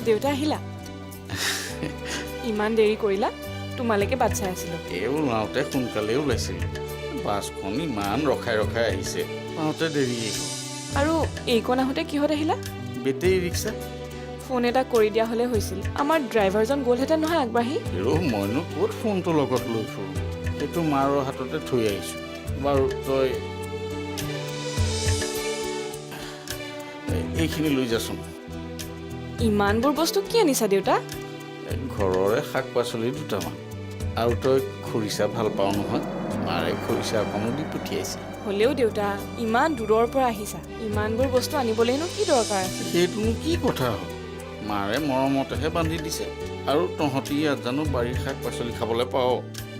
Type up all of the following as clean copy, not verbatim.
দেউতা আহিলা ইমান দেৰি কৰিলা তোমালৈকে বাট চাই আছিলো এই ওলাওঁতে সোনকালে ওলাইছিল বাছখন ইমান ৰখাই ৰখাই আহিছে পাওঁতে দেৰি আৰু এইকণ আহোঁতে কিহত আহিলা বেটেৰী ৰিক্সা ফোন এটা কৰি দিয়া হ'লে হৈছিল আমাৰ ড্ৰাইভাৰজন গ'লহেঁতেন নহয় আগবাঢ়ি মইনো ক'ত ফোনটো লগত লৈ ফুৰোঁ সেইটো মাৰৰ হাততে থৈ আহিছোঁ বাৰু তই এইখিনি লৈ যাচোন ইমানবোৰ বস্তু কি আনিছা দেউতা ঘৰৰে শাক পাচলি দুটামান আৰু তই খৰিচা ভাল পাওঁ নহয় মাৰে খৰিচা অকণো দি পঠিয়াইছে হ'লেও দেউতা ইমান দূৰৰ পৰা আহিছা ইমানবোৰ বস্তু আনিবলৈনো কি দৰকাৰ আছে সেইটোনো কি কথা হ'ল মাৰে মৰমতেহে বান্ধি দিছে আৰু তহঁতি ইয়াত জানো বাৰীৰ শাক পাচলি খাবলৈ পাওঁ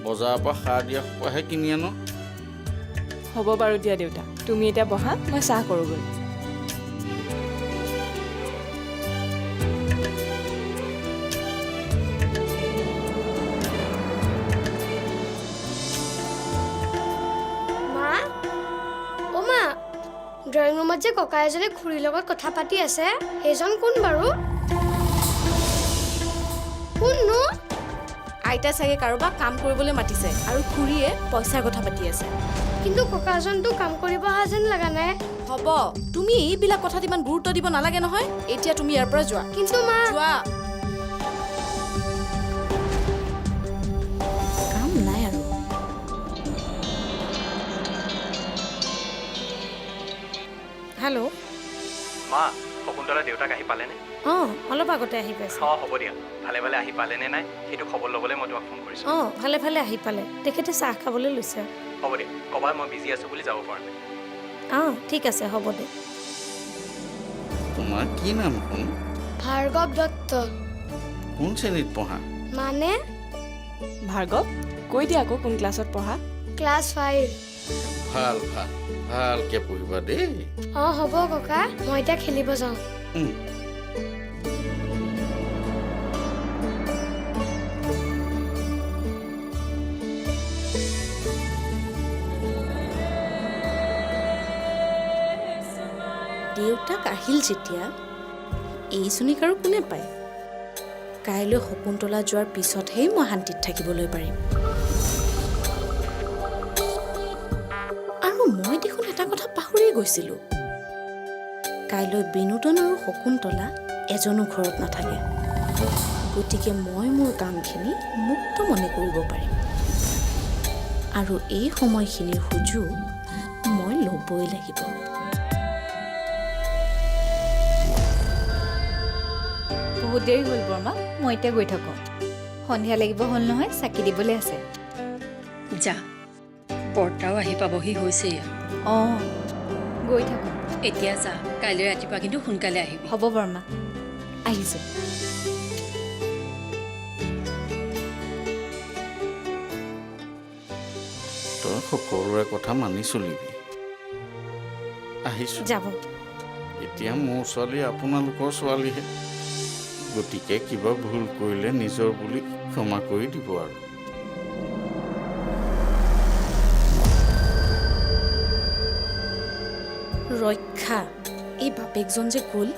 বজাৰৰ পৰা সাৰ দিয়া সোপাহে কিনি আন হ'ব বাৰু দিয়া দেউতা তুমি এতিয়া বহা মই চাহ কৰোঁগৈ ড্ৰয়িং ৰুমত যে ককা এজনে খুৰীৰ লগত কথা পাতি আছে সেইজন কোন বাৰু কোননো আইতা চাগে কাৰোবাক কাম কৰিবলৈ মাতিছে আৰু খুৰীয়ে পইচাৰ কথা পাতি আছে কিন্তু ককাজনটো কাম কৰিব অহা যেন লগা নাই হ'ব তুমি এইবিলাক কথাত ইমান গুৰুত্ব দিব নালাগে নহয় এতিয়া তুমি ইয়াৰ পৰা যোৱা কিন্তু মা যোৱা কাম নাই আৰু হেল্ল' মা শকুন্তলা দেউতাক আহি পালেনে অঁ অলপ আগতে আহি পাইছে অঁ হ'ব দিয়া ভালে ভালে আহি পালেনে নাই সেইটো খবৰ ল'বলৈ মই তোমাক ফোন কৰিছোঁ অঁ ভালে ভালে আহি পালে তেখেতে চাহ খাবলৈ লৈছে হ'ব দিয়া ক'বা মই বিজি আছোঁ বুলি যাব পৰা নাই অঁ ঠিক আছে হ'ব দে তোমাৰ কি নাম কোন ভাৰ্গৱ দত্ত কোন শ্ৰেণীত পঢ়া মানে ভাৰ্গৱ কৈ দিয়া আকৌ কোন ক্লাছত পঢ়া ক্লাছ 5 ভাল ভাল ভালকে পঢ়িবা দেই অঁ হ'ব ককা মই এতিয়া খেলিব যাওঁ দেউতাক আহিল যেতিয়া এই চুনিক আৰু কোনে পায় কাইলৈ শকুন্তলা যোৱাৰ পিছতহে মই শান্তিত থাকিবলৈ পাৰিম আৰু মই দেখোন এটা কথা পাহৰিয়ে গৈছিলোঁ কাইলৈ বিনোদন আৰু শকুন্তলা এজনো ঘৰত নাথাকে গতিকে মই মোৰ কামখিনি মুক্ত মনে কৰিব পাৰিম আৰু এই সময়খিনিৰ সুযোগ মই ল'বই লাগিব বহুত দেৰি হ'ল বৰ্মা মই এতিয়া গৈ থাকোঁ সন্ধিয়া লাগিব হ'ল নহয় চাকি দিবলৈ আছে যা বৰ্তাও আহি পাবহি হৈছেই অঁ গৈ থাকোঁ এতিয়া যা কাইলৈ ৰাতিপুৱা কিন্তু সোনকালে আহিবি হ'ব বৰ্মা আহিছোঁ তই সকলোৰে কথা মানি চলিবি আহিছোঁ যাব এতিয়া মোৰ ছোৱালী আপোনালোকৰ ছোৱালীহে গতিকে কিবা ভুল কৰিলে নিজৰ বুলি ক্ষমা কৰি দিব আৰু ৰক্ষা এই বাপেকজন যে গ'ল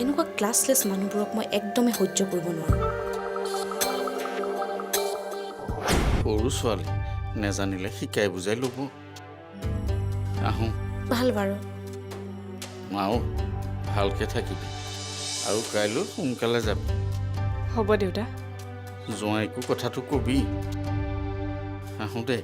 এনেকুৱা ক্লাছলেছ মানুহবোৰক মই একদমেই সহ্য কৰিব নোৱাৰোঁ সৰু ছোৱালী নেজানিলে শিকাই বুজাই ল'ব আহোঁ ভাল বাৰু মাও ভালকে থাকিবি আৰু কাইলৈ সোনকালে যাবি হ'ব দেউতা জোঁৱাইকো কথাটো কবি আহোঁ দে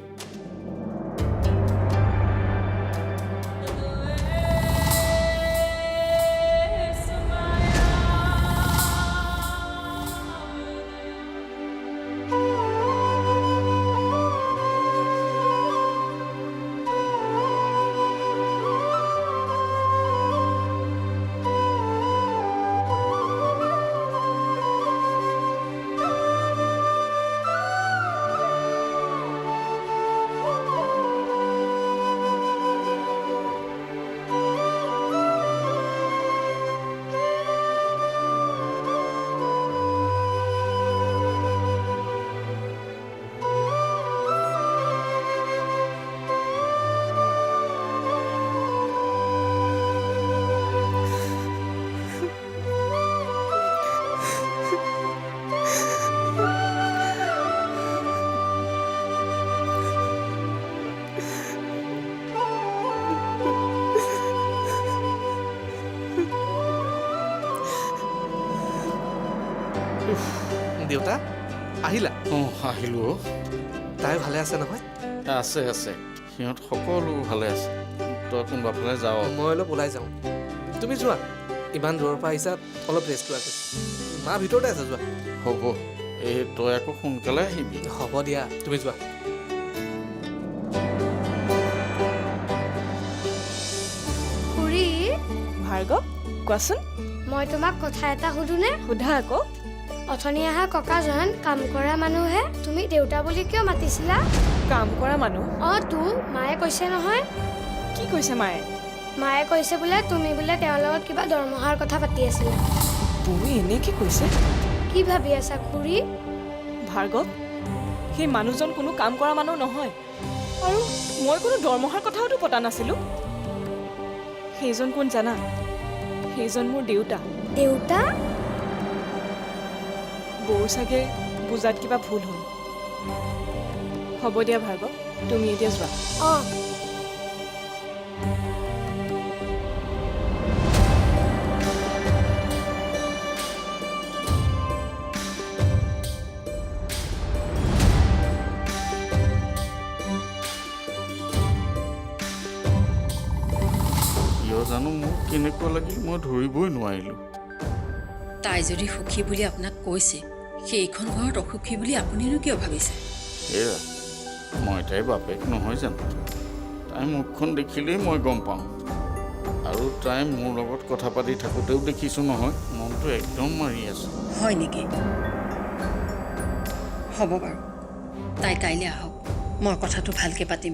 দেউতা আহিলা অঁ আহিলোঁ অ'। তাই ভালে আছে নহয় আছে আছে সিহঁত সকলো ভালে আছে তই কোনোবা ফালে যাৱ মই অলপ ওলাই যাওঁ তুমি যোৱা ইমান দূৰৰ পৰা আহিছা অলপ ৰেষ্ট লোৱাকৈ মা ভিতৰতে আছে যোৱা হ'ব এই তই আকৌ সোনকালে আহিবি হ'ব দিয়া তুমি যোৱা খুৰী ভাৰ্গৱ কোৱাচোন মই তোমাক কথা এটা সুধোনে সোধা আকৌ অথনি অহা ককাজন কাম কৰা মানুহে তুমি দেউতা বুলি কিয় মাতিছিলা কাম কৰা মানুহ অঁ তো মায়ে কৈছে নহয় কি কৈছে মায়ে মায়ে কৈছে বোলে তুমি বোলে তেওঁৰ লগত কিবা দৰমহাৰ কথা পাতি আছিলা তুমি এনেকৈ কৈছে কি ভাবি আছা খুৰী ভাৰ্গৱ সেই মানুহজন কোনো কাম কৰা মানুহ নহয় আৰু মই কোনো দৰমহাৰ কথাওতো পতা নাছিলোঁ সেইজন কোন জানা সেইজন মোৰ দেউতা দেউতা বৌ চাগে বুজাত কিবা ভুল হ'ল হ'ব দিয়া ভাৰ্গৱ তুমি এতিয়া যোৱা অঁ কিয় জানো মোক কেনেকুৱা লাগিল মই ধৰিবই নোৱাৰিলোঁ তাই যদি সুখী বুলি আপোনাক কৈছে সেইখন ঘৰত অসুখী বুলি আপুনিনো কিয় ভাবিছে এয়া মই তাইৰ বাপেক নহয় জানো তাই মুখখন দেখিলেই মই গম পাওঁ আৰু তাই মোৰ লগত কথা পাতি থাকোঁতেও দেখিছোঁ নহয় মনটো একদম মাৰি আছোঁ হয় নেকি হ'ব বাৰু তাই কাইলৈ আহক মই কথাটো ভালকৈ পাতিম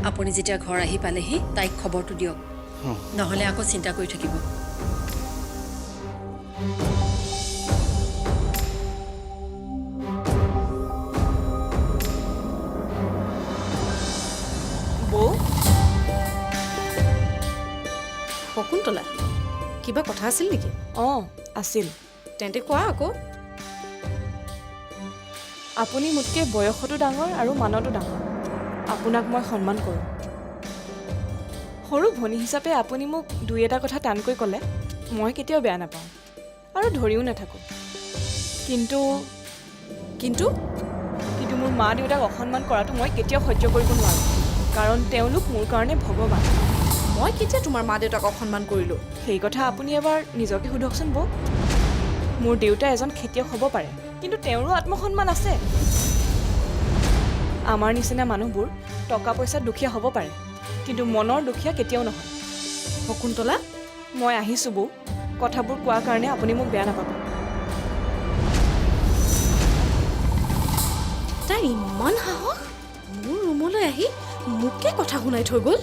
আপুনি যেতিয়া ঘৰ আহি পালেহি তাইক খবৰটো দিয়ক নহ'লে আকৌ চিন্তা কৰি থাকিব বৌ শকুন্তলা কিবা কথা আছিল নেকি অঁ আছিল তেন্তে কোৱা আকৌ আপুনি মোতকৈ বয়সতো ডাঙৰ আৰু মানতো ডাঙৰ আপোনাক মই সন্মান কৰোঁ সৰু ভনী হিচাপে আপুনি মোক দুই এটা কথা টানকৈ ক'লে মই কেতিয়াও বেয়া নাপাওঁ আৰু ধৰিও নাথাকোঁ কিন্তু কিন্তু কিন্তু মোৰ মা দেউতাক অসন্মান কৰাটো মই কেতিয়াও সহ্য কৰিব নোৱাৰোঁ কাৰণ তেওঁলোক মোৰ কাৰণে ভগৱান মই কেতিয়া তোমাৰ মা দেউতাক অসন্মান কৰিলোঁ সেই কথা আপুনি এবাৰ নিজকে সোধকচোন বৌ মোৰ দেউতা এজন খেতিয়ক হ'ব পাৰে কিন্তু তেওঁৰো আত্মসন্মান আছে আমাৰ নিচিনা মানুহবোৰ টকা পইচাত দুখীয়া হ'ব পাৰে কিন্তু মনৰ দুখীয়া কেতিয়াও নহয় শকুন্তলা মই আহিছোঁ বৌ কথাবোৰ কোৱাৰ কাৰণে আপুনি মোক বেয়া নাপাব তাই ইমান সাহস মোৰ ৰুমলৈ আহি মোকে কথা শুনাই থৈ গ'ল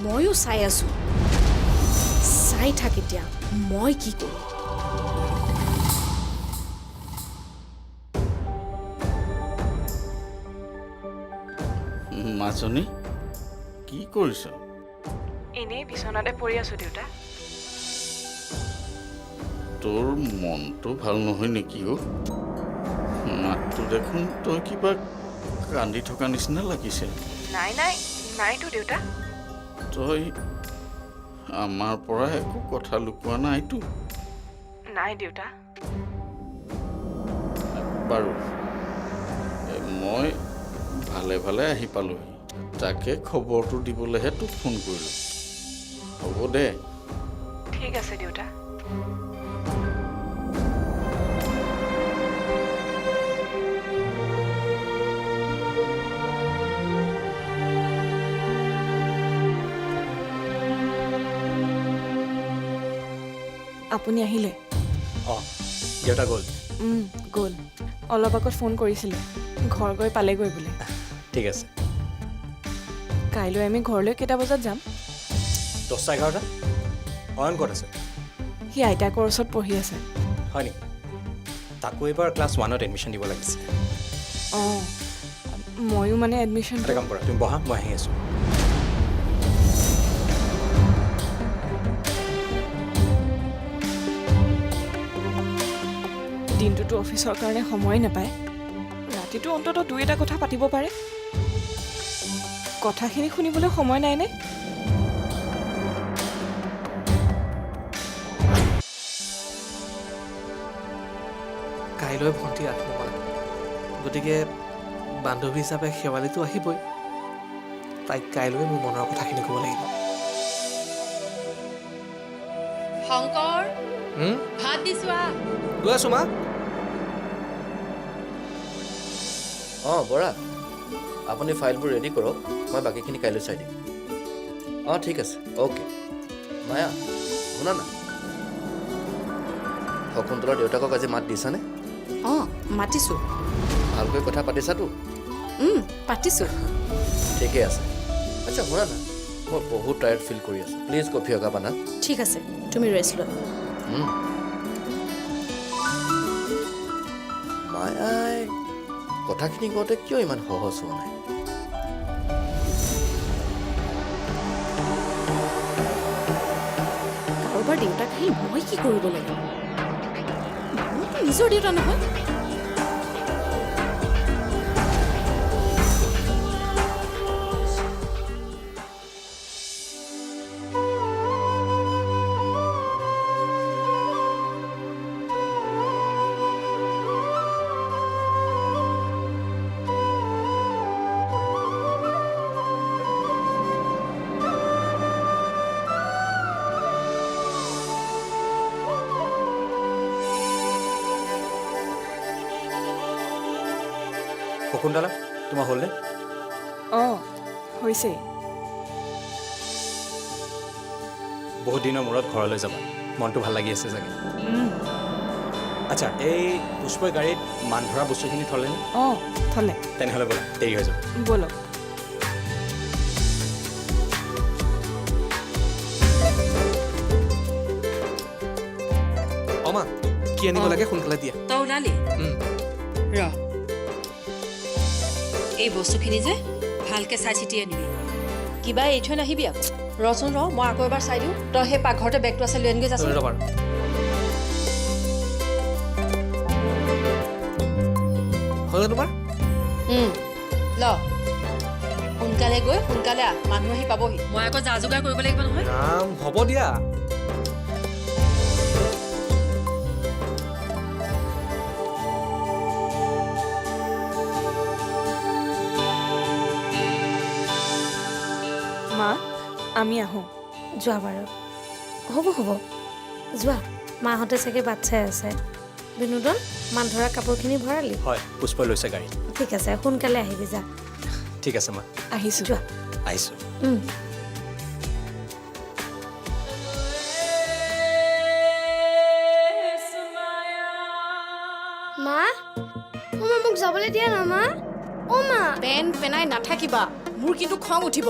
ময়ো চাই আছোঁ চাই থাক এতিয়া মই কি কৰোঁ মাজনী কি কৰিছ এনেই বিচনাতে পৰি আছোঁ দেউতা তোৰ মনটো ভাল নহয় নেকি অ' মাতটো দেখোন তই কিবা কান্দি থকা নিচিনা লাগিছে নাই নাই নাইতো দেউতা তই আমাৰ পৰা একো কথা লুকোৱা নাইতো নাই দেউতা বাৰু মই ভালে ভালে আহি পালোহি তাকে খবৰটো দিবলৈহে তোক ফোন কৰিলোঁ হ'ব দে ঠিক আছে দেউতা আপুনি আহিলে অঁ দেউতা গ'ল গ'ল অলপ আগত ফোন কৰিছিলে ঘৰ গৈ পালেগৈ বোলে ঠিক আছে কাইলৈ আমি ঘৰলৈ কেইটা বজাত যাম 10-11 অয়ন ক'ত আছে সি আইতাকৰ ওচৰত পঢ়ি আছে হয় নেকি তাকো এইবাৰ ক্লাছ 1ত এডমিশ্যন দিব লাগিছে অঁ ময়ো মানে এডমিশ্যন এটা কাম কৰা তুমি বহা মই আহি আছোঁ দিনটোতো অফিচৰ কাৰণে সময় নাপায় ৰাতিটো অন্ততঃ দুই এটা কথা পাতিব পাৰে কথাখিনি শুনিবলৈ সময় নাইনে কাইলৈ ভণ্টি আত্মমান গতিকে বান্ধৱী হিচাপে শেৱালিটো আহিবই তাইক কাইলৈ মোৰ মনৰ কথাখিনি ক'ব লাগিব শংকৰ ভাত দিছো গৈ আছো মা অঁ বৰা আপুনি ফাইলবোৰ ৰেডি কৰক মই বাকীখিনি কাইলৈ চাই দিম অঁ ঠিক আছে অ'কে মায়া শুনা না শকুন্তলাৰ দেউতাকক আজি মাত দিছানে অঁ মাতিছোঁ ভালকৈ কথা পাতিছাতো পাতিছোঁ ঠিকে আছে আচ্ছা শুনা না মই বহুত টায়াৰ্ড ফিল কৰি আছোঁ প্লিজ কফি অকাবা না ঠিক আছে তুমি ৰেষ্ট লোৱা মায়াই কথাখিনি কওঁতে কিয় ইমান সহজ হোৱা নাই কাৰোবাৰ দেউতাক আহি মই কি কৰিব লাগে মোৰতো নিজৰ দেউতা নহয় শকুন্তলা তোমাৰ হ'লনে অঁ হৈছে বহুত দিনৰ মূৰত ঘৰলৈ যাবা মনটো ভাল লাগি আছে চাগে আচ্ছা এই পুষ্পৰ গাড়ীত মান ধৰা বস্তুখিনি থ'লেনে অঁ থলে তেনেহ'লে ব'লা দেৰি হৈ যাব ব'লক অমা কি আনিব লাগে সোনকালে দিয়া তই ওলালি ৰ এই বস্তুখিনি যে ভালকে চাই চিতি আনিবি কিবা এৰি থৈ নাহিবি আকৌ ৰচোন ৰ মই আকৌ এবাৰ চাই দিওঁ তই সেই পাকঘৰতে বেগটো আছে লৈ আনগৈ যাচোন ৰ'বা হ'লে তোমাৰ ল সোনকালে গৈ সোনকালে আহ মানুহ আহি পাবহি মই আকৌ যা যোগাৰ কৰিব লাগিব নহয় ৰাম হ'ব দিয়া মা আমি আহোঁ যোৱা বাৰু হ'ব হ'ব যোৱা মাহঁতে চাগে বাট চাই আছে বিনোদন মান ধৰা কাপোৰখিনি ভৰালি হয় পুষ্পই লৈছে গাড়ীত ঠিক আছে সোনকালে আহিবি যা ঠিক আছে মা আহিছোঁ যোৱা আহিছোঁ মা মোক যাবলৈ দিয়া না মা অ' মা পেন পেনাই নাথাকিবা মোৰ কিন্তু খং উঠিব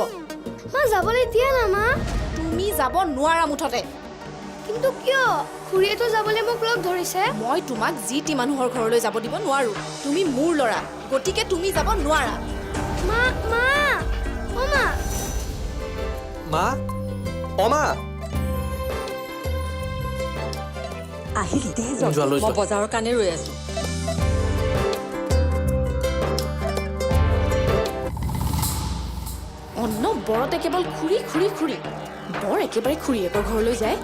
মা যাবলৈ দিয়া না মা তুমি যাব নোৱাৰা মুঠতে কিন্তু কিয় খুৰীয়েতো যাবলৈ মোক লগ ধৰিছে মই তোমাক যি টি মানুহৰ ঘৰলৈ যাব দিব নোৱাৰো তুমি মোৰ ল'ৰা গতিকে তুমি যাব নোৱাৰা মা মা অ' মা মা অমা আহিলি দে যোৱালৈ মই বজাৰৰ কাৰণে ৰৈ আছো অন্ন বৰতে কেৱল খুৰী খুৰী খুৰী বৰ একেবাৰে খুৰীয়েকৰ ঘৰলৈ যায়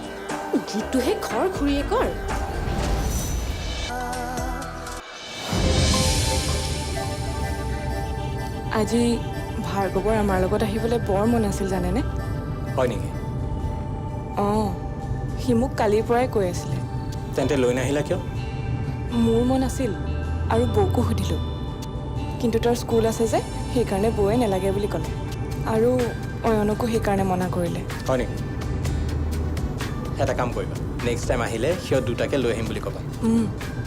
গীতটোহে ঘৰ খুৰীয়েকৰ আজি ভাৰ্গৱৰ আমাৰ লগত আহিবলৈ বৰ মন আছিল জানেনে হয় নেকি অঁ সি মোক কালিৰ পৰাই কৈ আছিলে তেন্তে লৈ নাহিলা কিয় মোৰ মন আছিল আৰু বৌকো সুধিলোঁ কিন্তু তাৰ স্কুল আছে যে সেইকাৰণে বৌয়ে নালাগে বুলি ক'লে আৰু অয়নকো সেইকাৰণে মনা কৰিলে হয় নেকি এটা কাম কৰিবা নেক্সট টাইম আহিলে সিহঁত দুটাকে লৈ আহিম বুলি ক'বা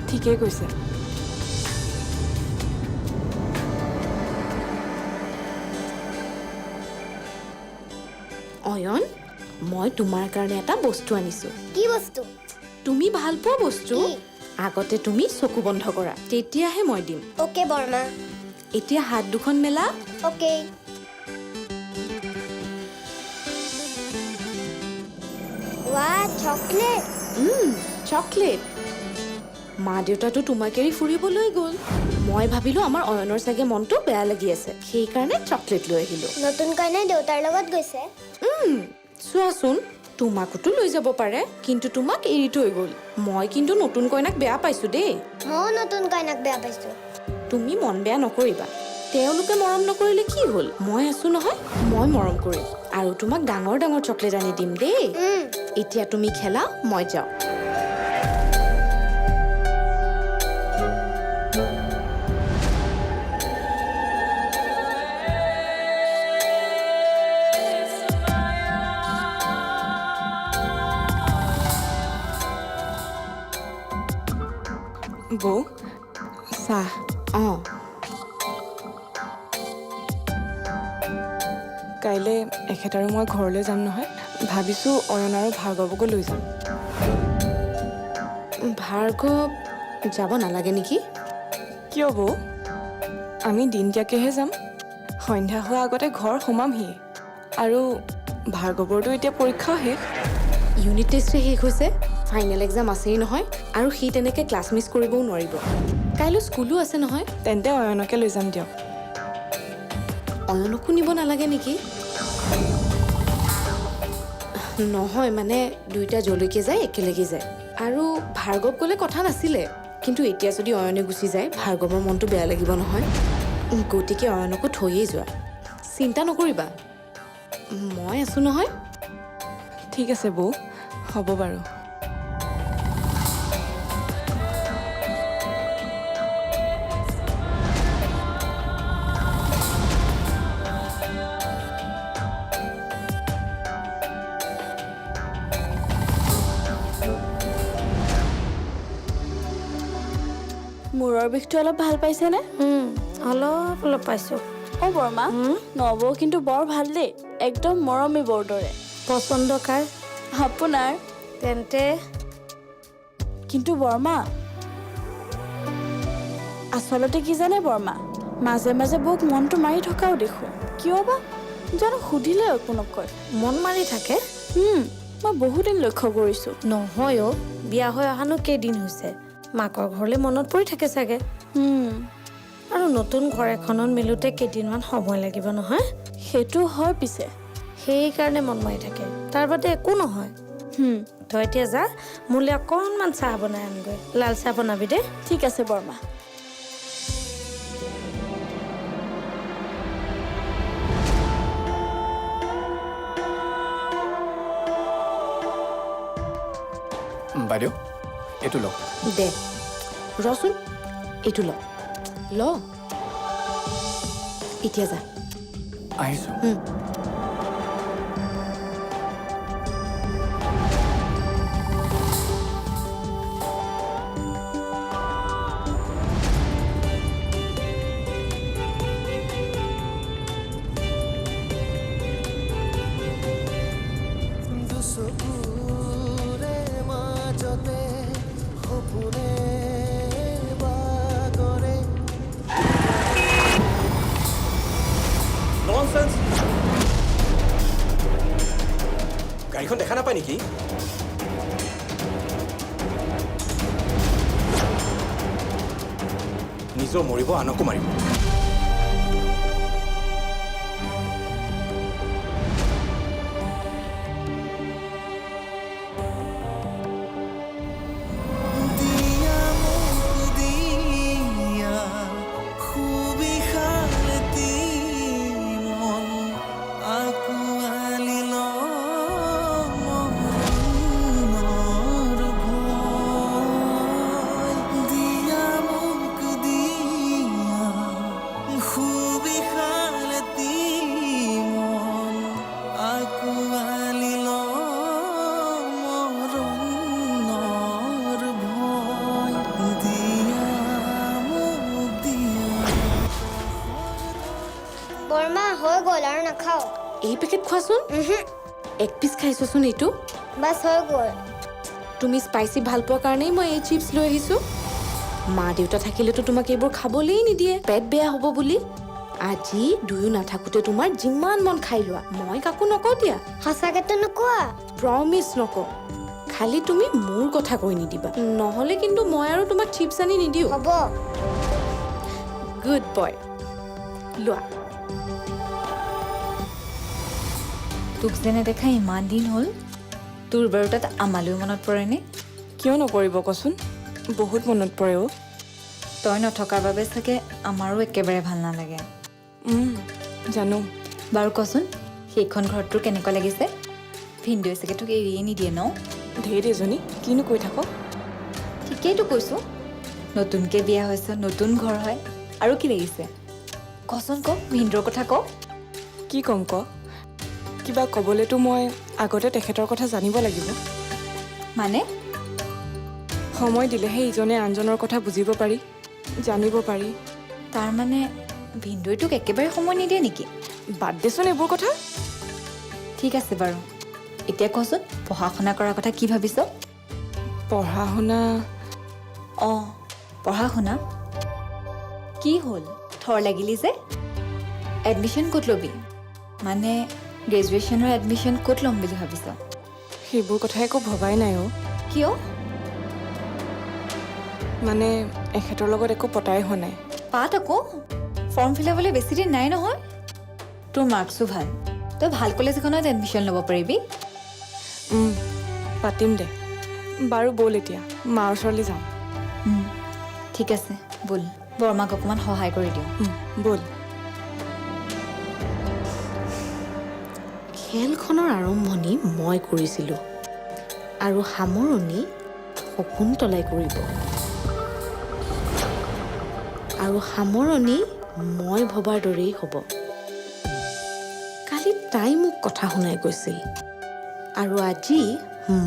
ঠিকেই কৈছে অয়ন মই তোমাৰ কাৰণে এটা বস্তু আনিছোঁ কি বস্তু তুমি ভাল পোৱা বস্তু আগতে তুমি চকু বন্ধ কৰা তেতিয়াহে মই দিম অ'কে বৰ্মা এতিয়া হাত দুখন মেলা অ'কে ৱা চকলেট চকলেট মা দেউতাটো তোমাক এৰি ফুৰিবলৈ গ'ল মই ভাবিলোঁ আমাৰ অয়নৰ চাগে মনটো বেয়া লাগি আছে সেইকাৰণে চকলেট লৈ আহিলোঁ নতুন কইনাই দেউতাৰ লগত গৈছে চোৱাচোন তোমাকোতো লৈ যাব পাৰে কিন্তু তোমাক এৰি থৈ গ'ল মই কিন্তু নতুন কইনাক বেয়া পাইছো দেই ময়ো নতুন কইনাক বেয়া পাইছোঁ তুমি মন বেয়া নকৰিবা তেওঁলোকে মৰম নকৰিলে কি হ'ল মই আছো নহয় মই মৰম কৰিম আৰু তোমাক ডাঙৰ ডাঙৰ চকলেট আনি দিম দেই এতিয়া তুমি খেলা মই যাওঁ বৌ চাহ অঁ কাইলৈ এখেত আৰু মই ঘৰলৈ যাম নহয় ভাবিছোঁ অয়ন আৰু ভাৰ্গৱকো লৈ যাম ভাৰ্গৱ যাব নালাগে নেকি কিয় বৌ আমি দিনতীয়াকৈহে যাম সন্ধ্যা হোৱাৰ আগতে ঘৰ সোমামহি আৰু ভাৰ্গৱৰতো এতিয়া পৰীক্ষাও শেষ ইউনিট টেষ্টে শেষ হৈছে ফাইনেল এক্সাম আছেই নহয় আৰু সি তেনেকৈ ক্লাছ মিছ কৰিবও নোৱাৰিব কাইলৈ স্কুলো আছে নহয় তেন্তে অয়নকে লৈ যাম দিয়ক অয়নকো নিব নালাগে নেকি নহয় মানে দুইটা যলৈকে যায় একেলগে যায় আৰু ভাৰ্গৱ গ'লে কথা নাছিলে কিন্তু এতিয়া যদি অয়নে গুচি যায় ভাৰ্গৱৰ মনটো বেয়া লাগিব নহয় গতিকে অয়নকো থৈয়েই যোৱা চিন্তা নকৰিবা মই আছোঁ নহয় ঠিক আছে বৌ হ'ব বাৰু মূৰৰ বিষটো অলপ ভাল পাইছেনে অলপ অলপ পাইছোঁ অঁ বৰমা নবৌ কিন্তু বৰ ভাল দেই একদম মৰমী বৰ দৰে পচন্দ কাৰ আপোনাৰ তেন্তে কিন্তু বৰমা আচলতে কি জানে বৰমা মাজে মাজে বৌক মনটো মাৰি থকাও দেখোঁ কিয় বা জানো সুধিলে একো নকয় মন মাৰি থাকে মই বহুদিন লক্ষ্য কৰিছোঁ নহয় অ' বিয়া হৈ অহানো কেইদিন হৈছে মাকৰ ঘৰলৈ মনত পৰি থাকে চাগে আৰু নতুন ঘৰ এখনত মিলোতে কেইদিনমান সময় লাগিব নহয় সেইটো হয় পিছে সেইকাৰণে মন মাৰি থাকে তাৰ বাদে একো নহয় তই এতিয়া যা মোলৈ অকণমান চাহ বনাই আনগৈ লাল চাহ বনাবি দেই ঠিক আছে বৰমা বাইদেউ এইটো লওক দে ৰচোন এইটো ল এতিয়া যা আহিছোঁ গাড়ীখন দেখা নাপায় নেকি নিজেও মৰিব আনকো মাৰিব বৰমা হৈ গ'ল আৰু নাখাওঁ এই পেকেট খোৱাচোন এক পিচ খাইছোচোন এইটো বাছ হৈ গ'ল তুমি স্পাইচি ভাল পোৱাৰ কাৰণেই মই এই চিপছ লৈ আহিছোঁ মা দেউতা থাকিলেতো তোমাক এইবোৰ খাবলেই নিদিয়ে পেট বেয়া হ'ব বুলি আজি দুয়ো নাথাকোঁতে তোমাৰ যিমান মন খাই লোৱা মই কাকো নকওঁ দিয়া সঁচাকেতো নোকোৱা প্ৰমিছ নকওঁ খালি তুমি মোৰ কথা কৈ নিদিবা নহ'লে কিন্তু মই আৰু তোমাক চিপছ আনি নিদিওঁ হ'ব গুড বয় লোৱা তোক যেনে দেখা ইমান দিন হ'ল তোৰ বাৰু তাত আমালৈও মনত পৰেনে? কিয় নপৰিব কচোন, বহুত মনত পৰে অ'। তই নথকাৰ বাবে চাগে আমাৰো একেবাৰে ভাল নালাগে। জানো। বাৰু কচোন, সেইখন ঘৰত তোৰ কেনেকুৱা লাগিছে? ভিনদেউৱে চাগে তোক এৰিয়ে নিদিয়ে ন? ঢেৰ এজনী, কিনো কৈ থাক? ঠিকেইতো কৈছোঁ, নতুনকৈ বিয়া হৈছে, নতুন ঘৰ হয়, আৰু কি লাগিছে? কচোন ক, ভিনদেউৰ কথা ক। কি ক'ম ক? কিবা ক'বলৈতো মই আগতে তেখেতৰ কথা জানিব লাগিব। মানে? সময় দিলেহে ইজনে আনজনৰ কথা বুজিব পাৰি, জানিব পাৰি। তাৰমানে ভিনদেউৱে তোক একেবাৰে সময় নিদিয়ে নেকি? বাদ দেচোন এইবোৰ কথা। ঠিক আছে বাৰু, এতিয়া কচোন পঢ়া শুনা কৰাৰ কথা কি ভাবিছ? পঢ়া শুনা অঁ, পঢ়া শুনা কি হ'ল? থৰ লাগিলি যে? এডমিশ্যন ক'ত ল'বি? মানে গ্ৰেজুৱেশ্যনৰ এডমিশ্যন ক'ত ল'ম বুলি ভাবিছ? সেইবোৰ কথা একো ভবাই নাই অ'। কিয়? মানে এখেতৰ লগত একো পতাই হোৱা নাই। পাত আকৌ, ফৰ্ম ফিল আপলৈ বেছি দিন নাই নহয়। তোৰ মাৰ্কছো ভাল, তই ভাল কলেজ এখনত এডমিশ্যন ল'ব পাৰিবি। পাতিম দে। বাৰু ব'ল এতিয়া মাৰ ওচৰলৈ যাওঁ। ঠিক আছে ব'ল, বৰমাক অকণমান সহায় কৰি দিওঁ। ব'ল। খেলখনৰ আৰম্ভণি মই কৰিছিলোঁ আৰু সামৰণি শকুন্তলাই কৰিব। আৰু সামৰণি মই ভবাৰ দৰেই হ'ব। কালি তাই মোক কথা শুনাই গৈছিল আৰু আজি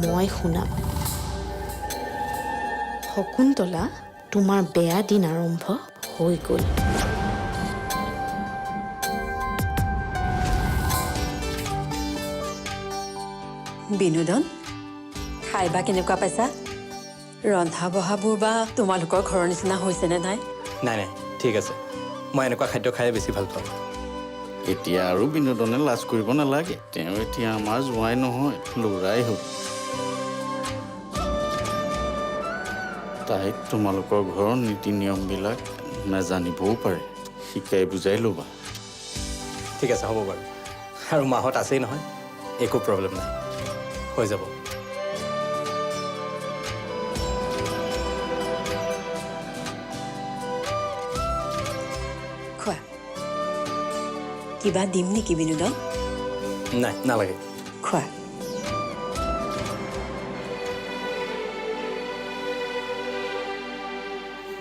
মই শুনাম। শকুন্তলা, তোমাৰ বেয়া দিন আৰম্ভ হৈ গ'ল। বিনোদন, খাই বা কেনেকুৱা পাইছা? ৰন্ধা বঢ়াবোৰ বা তোমালোকৰ ঘৰৰ নিচিনা হৈছেনে নাই? নাই নাই, ঠিক আছে। মই এনেকুৱা খাদ্য খাই বেছি ভাল পাওঁ। এতিয়া আৰু বিনোদনে লাজ কৰিব নালাগে। তেওঁ এতিয়া আমাৰ জোঁৱাই নহয়, ল'ৰাই হ'ল। তাইক তোমালোকৰ ঘৰৰ নীতি নিয়মবিলাক নাজানিবও পাৰে, শিকাই বুজাই ল'বা। ঠিক আছে, হ'ব বাৰু। আৰু মাহঁত আছেই নহয়, একো প্ৰব্লেম নাই, হৈ যাব। খোৱা। কিবা দিম নেকি বিনোদন? নাই, নালাগে। খোৱা।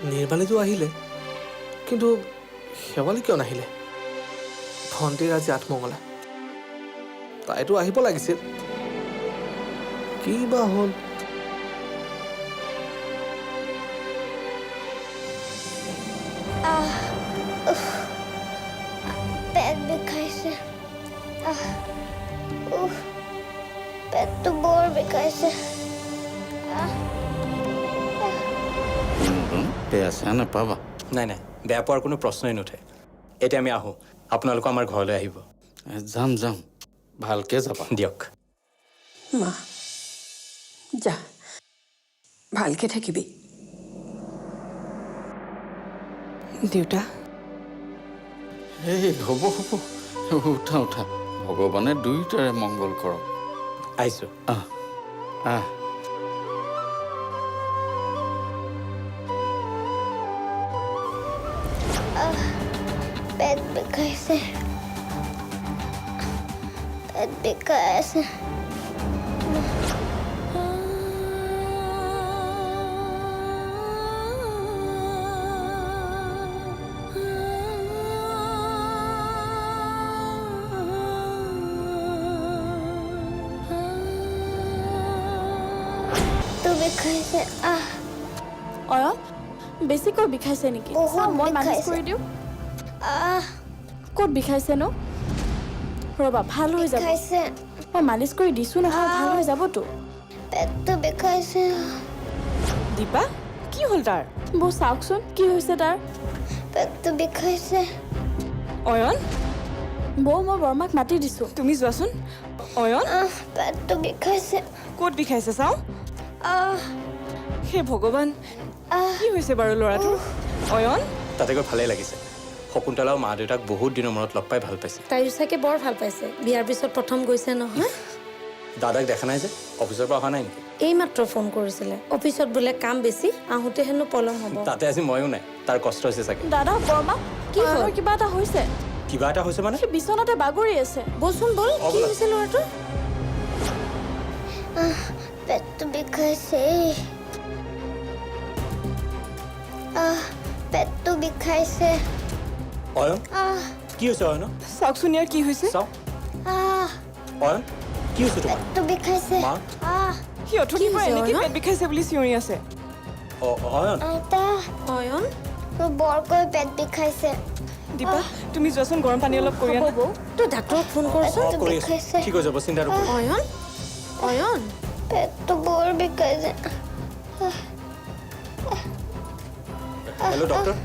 নিৰ্মালীটো আহিলে, কিন্তু শেৱালি কিয় নাহিলে? ভণ্টিৰ আজি আঠমঙলা, তাইতো আহিব লাগিছিল। কি বা হ'ল? পেট বিষাইছে। পেটটো বৰ বিষাইছে। বিনোদন, বেয়া চেয়া নাপাবা। নাই নাই, বেয়া পোৱাৰ কোনো প্ৰশ্নই নুঠে। এতিয়া আমি আহোঁ, আপোনালোক আমাৰ ঘৰলৈ আহিব। যাম যাম, ভালকে যাবা। দিয়ক। মা, যা, ভালকে থাকিবি। দেউতা, এই হ'ব হ'ব, উঠা উঠা। ভগৱানে দুয়োটাৰে মংগল কৰক। আহিছোঁ। আহ আহ। পেট বিষাইছে। পেট বিষাইছে। বিষাইছে। অয়ন, বেছিকৈ বিষাইছে নেকি? মই মালিচ কৰি দিওঁ। ক'ত বিষাইছে নো? ৰ'বা, ভাল হৈ যাব। মই মালিচ কৰি দিছোঁ নহয়, ভাল হৈ যাবতো। পেটটো বিষাইছে। দীপা, কি হ'ল তাৰ? বৌ চাওকচোন কি হৈছে তাৰ। পেটটো বিষাইছে। অয়ন, বৌ মই বৰমাক মাতি দিছোঁ। তুমি যোৱাচোন। অয়ন, পেটটো বিষাইছে। ক'ত বিষাইছে চাওঁ। হে ভগৱান, কি হৈছে বাৰু ল'ৰাটোৰ? অয়ন, তাতে গৈ ভালেই লাগিছে। শকুন্তলাও মা দেউতাক বহুত দিনৰ মূৰত লগ পাই ভাল পাইছে। তাইও চাগে বৰ ভাল পাইছে, বিয়াৰ পিছত প্ৰথম গৈছে নহয়। দাদাক দেখা নাই যে অফিচৰ পৰা অহা নাই নেকি এইমাত্ৰ ফোন কৰিছিলে অফিচত বোলে কাম বেছি আহোঁতে হেনো পলম হ'ব তাতে আজি ময়ো নাই তাৰ কষ্ট হৈছে চাগে দাদা বৰমা কি হ'ল? কিবা এটা হৈছে কিবা এটা হৈছে মানে সি বিচনাতে বাগৰি আছে বলচোন বল অ, কি ব'লা। হৈছে ল'ৰাটোৰ পেটটো বিষাইছে পেটটো বিষাইছে অয়ন আহ কি হৈছে অয়ন চাওকচোন ইয়াৰ কি হৈছে চাওঁ আহ অয়ন কি হৈছে তোমাৰ পেটটো বিষাইছে মা সি অথনিৰ পৰা হৈছে, এনেকৈ অয়ন? পেট বিষাইছে বুলি চিঞৰি আছে অয়ন আইতা অয়ন মোৰ বৰকৈ পেট বিষাইছে দীপা তুমি যোৱাচোন গৰম পানী অলপ কৰি আনা তই ডাক্তৰক ফোন কৰচোন অ কৰি আছো ঠিক হৈ যাব চিন্তা নকৰিবা অয়ন অয়ন পেটটো বৰ বিষাইছে হেল্ল' ডক্টৰ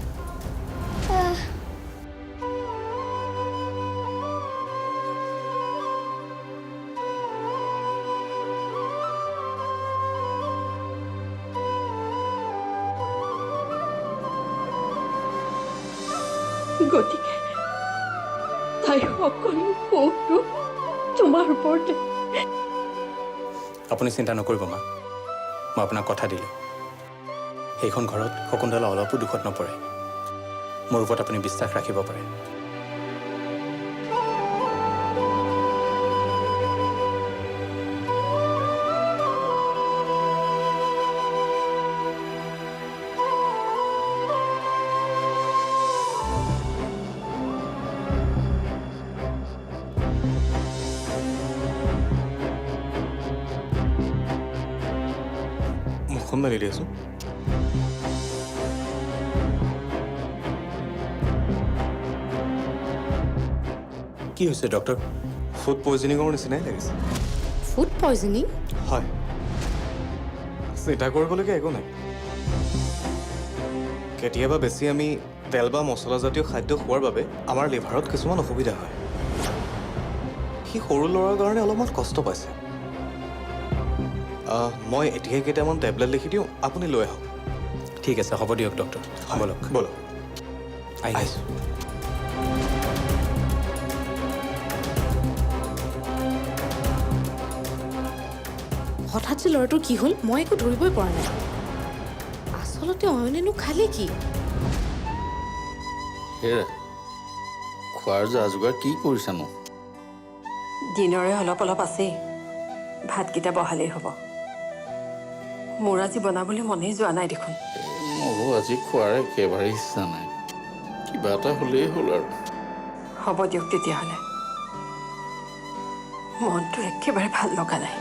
গতিকে তাই সকলো সুখটো তোমাৰ ওপৰতে আপুনি চিন্তা নকৰিব মা মই আপোনাক কথা দিলোঁ সেইখন ঘৰত শকুন্তলা অলপো দুখত নপৰে মোৰ ওপৰত আপুনি বিশ্বাস ৰাখিব পাৰে মুখখন মেলি দি আছোঁ কি হৈছে ডক্টৰ ফুড পয়জনিঙৰ নিচিনাই লাগিছে ফুড পয়জনিং হয় চিন্তা কৰিবলগীয়া একো নাই কেতিয়াবা বেছি আমি তেল বা মছলাজাতীয় খাদ্য খোৱাৰ বাবে আমাৰ লিভাৰত কিছুমান অসুবিধা হয় সি সৰু ল'ৰাৰ কাৰণে অলপমান কষ্ট পাইছে মই এতিয়াই কেইটামান টেবলেট লিখি দিওঁ আপুনি লৈ আহক ঠিক আছে হ'ব দিয়ক ডক্টৰ ব'লক ব'লক আহিছোঁ হঠাৎ যে ল'ৰাটোৰ কি হ'ল মই একো ধৰিবই পৰা নাই আচলতে অয়নেনো খালে কি হেৰা খোৱাৰ যা যোগাৰ কি কৰিছানো দিনৰে অলপ অলপ আছেই ভাতকেইটা বহালেই হ'ব মোৰ আজি বনাবলৈ মনেই যোৱা নাই দেখোন মোৰো আজি খোৱাৰ একেবাৰে ইচ্ছা নাই কিবা এটা হ'লেই হ'ল আৰু হ'ব দিয়ক তেতিয়াহ'লে মনটো একেবাৰে ভাল লগা নাই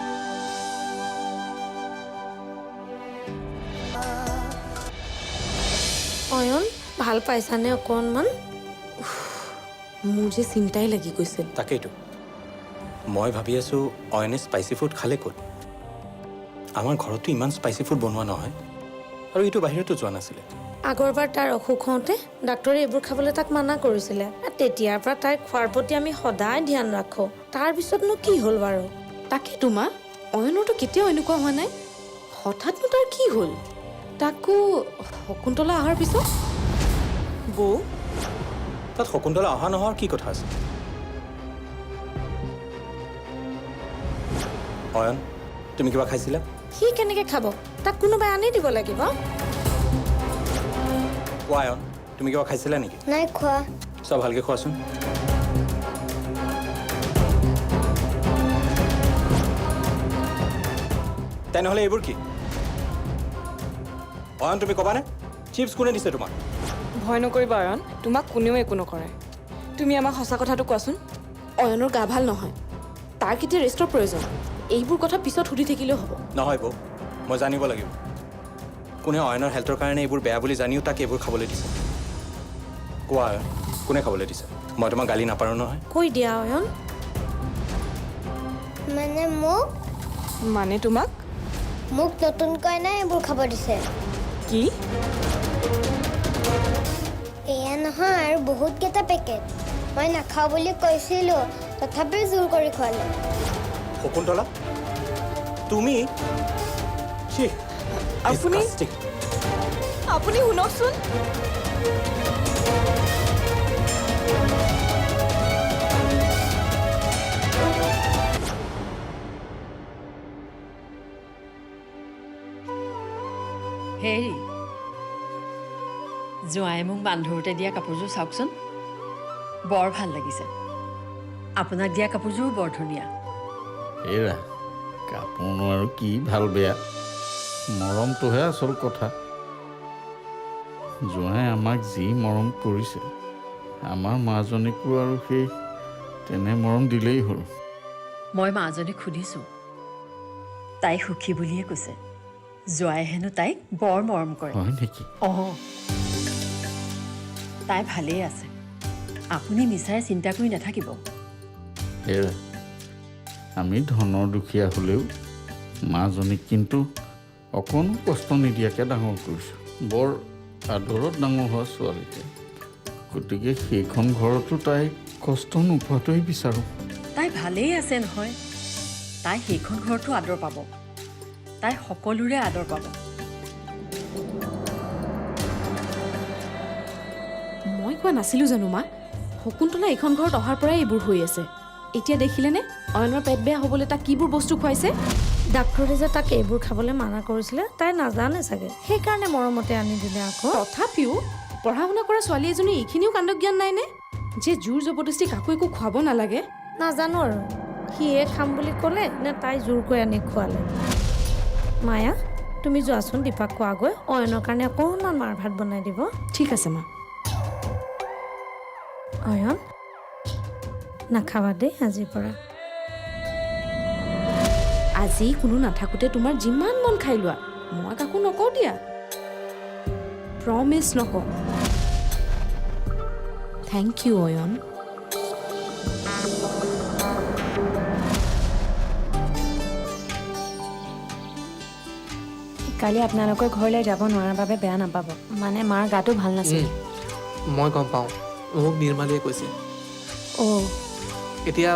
অয়ন ভাল পাইছানে অকণমান মোৰ যে চিন্তাই লাগি গৈছিল তাকেইতো মই ভাবি আছোঁ অয়নে স্পাইচি ফুড খালে ক'ত আমাৰ ঘৰতো ইমান স্পাইচি ফুড বনোৱা নহয় আৰু এইটো বাহিৰতো যোৱা নাছিলে আগৰবাৰ তাৰ অসুখ হওঁতে ডাক্তৰে এইবোৰ খাবলৈ তাক মানা কৰিছিলে তেতিয়াৰ পৰা তাইৰ খোৱাৰ প্ৰতি আমি সদায় ধ্যান ৰাখোঁ তাৰপিছতনো কি হ'ল বাৰু তাকে তোমাৰ অয়নৰতো কেতিয়াও এনেকুৱা হোৱা নাই হঠাৎনো তাৰ কি হ'ল তাকো শকুন্তলা অহাৰ পিছত বৌ তাত শকুন্তলা অহা নোহোৱাৰ কি কথা আছে অয়ন তুমি কিবা খাইছিলা সি কেনেকৈ খাব তাক কোনোবাই আনি দিব লাগিব কোৱা অয়ন তুমি কিবা খাইছিলা নেকি নাই খোৱা চব ভালকৈ খোৱাচোন তেনেহ'লে এইবোৰ কি অয়ন তুমি ক'বানে চিপছ কোনে দিছে তোমাক ভয় নকৰিবা অয়ন তোমাক কোনেও একো নকৰে তুমি আমাক সঁচা কথাটো কোৱাচোন অয়নৰ গা ভাল নহয় তাৰ কেতিয়া ৰেষ্টৰ প্ৰয়োজন এইবোৰ কথা পিছত সুধি থাকিলেও হ'ব নহয় বৌ মই জানিব লাগিব কোনে অয়নৰ হেল্থৰ কাৰণে এইবোৰ বেয়া বুলি জানিও তাক এইবোৰ খাবলৈ দিছে কোৱা অয়ন কোনে খাবলৈ দিছে মই তোমাক গালি নাপাৰোঁ নহয় কৈ দিয়া অয়ন মানে মোক মানে তোমাক মোক নতুনকৈ নাই এইবোৰ খাব দিছে কি এয়া নহয় আৰু বহুতকেইটা পেকেট মই নাখাওঁ বুলি কৈছিলোঁ তথাপিও জোৰ কৰি খোৱালে শকুন্তলা তুমি ছি, আপুনি- disgusting. আপুনি শুনকচোন হেৰি জোঁৱায়ে মোক মান ধৰোঁতে দিয়া কাপোৰযোৰ চাওকচোন বৰ ভাল লাগিছে আপোনাক দিয়া কাপোৰযোৰো বৰ ধুনীয়া এৰা কাপোৰনো আৰু কি ভাল বেয়া মৰমটোহে আচল কথা জোঁৱাই আমাক যি মৰম কৰিছে আমাৰ মাজনীকো আৰু সেই তেনে মৰম দিলেই হ'ল মই মাজনীক সুধিছোঁ তাই সুখী বুলিয়ে কৈছে জোঁৱাই হেনো তাইক বৰ মৰম কৰে হয় নেকি অঁ তাই ভালেই আছে আপুনি মিছাৰে চিন্তা কৰি নাথাকিব এৰা আমি ধনৰ দুখীয়া হ'লেও মাজনীক কিন্তু অকণো কষ্ট নিদিয়াকৈ ডাঙৰ কৰিছোঁ বৰ আদৰত ডাঙৰ হোৱা ছোৱালীকে গতিকে সেইখন ঘৰতো তাই কষ্ট নোপোৱাটোৱেই বিচাৰোঁ তাই ভালেই আছে নহয় তাই সেইখন ঘৰতো আদৰ পাব তাই সকলোৰে আদৰ পাব মই কোৱা নাছিলোঁ জানো মা শকুন্তলা এইখন ঘৰত অহাৰ পৰাই এইবোৰ হৈ আছে এতিয়া দেখিলেনে অয়নৰ পেট বেয়া হ'বলৈ তাক কিবোৰ বস্তু খুৱাইছে ডাক্তৰে যে তাক এইবোৰ খাবলৈ মানা কৰিছিলে তাই নাজানে চাগে সেইকাৰণে মৰমতে আনি দিলে আকৌ তথাপিও পঢ়া শুনা কৰা ছোৱালী এজনী এইখিনিও কাণ্ডজ্ঞান নাইনে যে জোৰ জবৰদস্তি কাকো একো খুৱাব নালাগে নাজানো আৰু সিয়ে খাম বুলি ক'লে নে তাই জোৰ কৰি আনি খোৱালে মায়া তুমি যোৱাচোন দীপাক কোৱাগৈ অয়নৰ কাৰণে অকণমান মাৰ ভাত বনাই দিব ঠিক আছে মা অয়ন নাখাবা দেই আজিৰ পৰা আজি কোনো নাথাকোঁতে তোমাৰ যিমান মন খাই লোৱা মই কাকো নকওঁ দিয়া প্ৰমিছ নকওঁ থেংক ইউ অয়ন কালি আপোনালোকৰ ঘৰলৈ যাব নোৱাৰাৰ বাবে বেয়া নাপাব মানে মাৰ গাটো ভাল নাছিল মই গম পাওঁ মোক নিৰ্মালীয়ে কৈছে অ' এতিয়া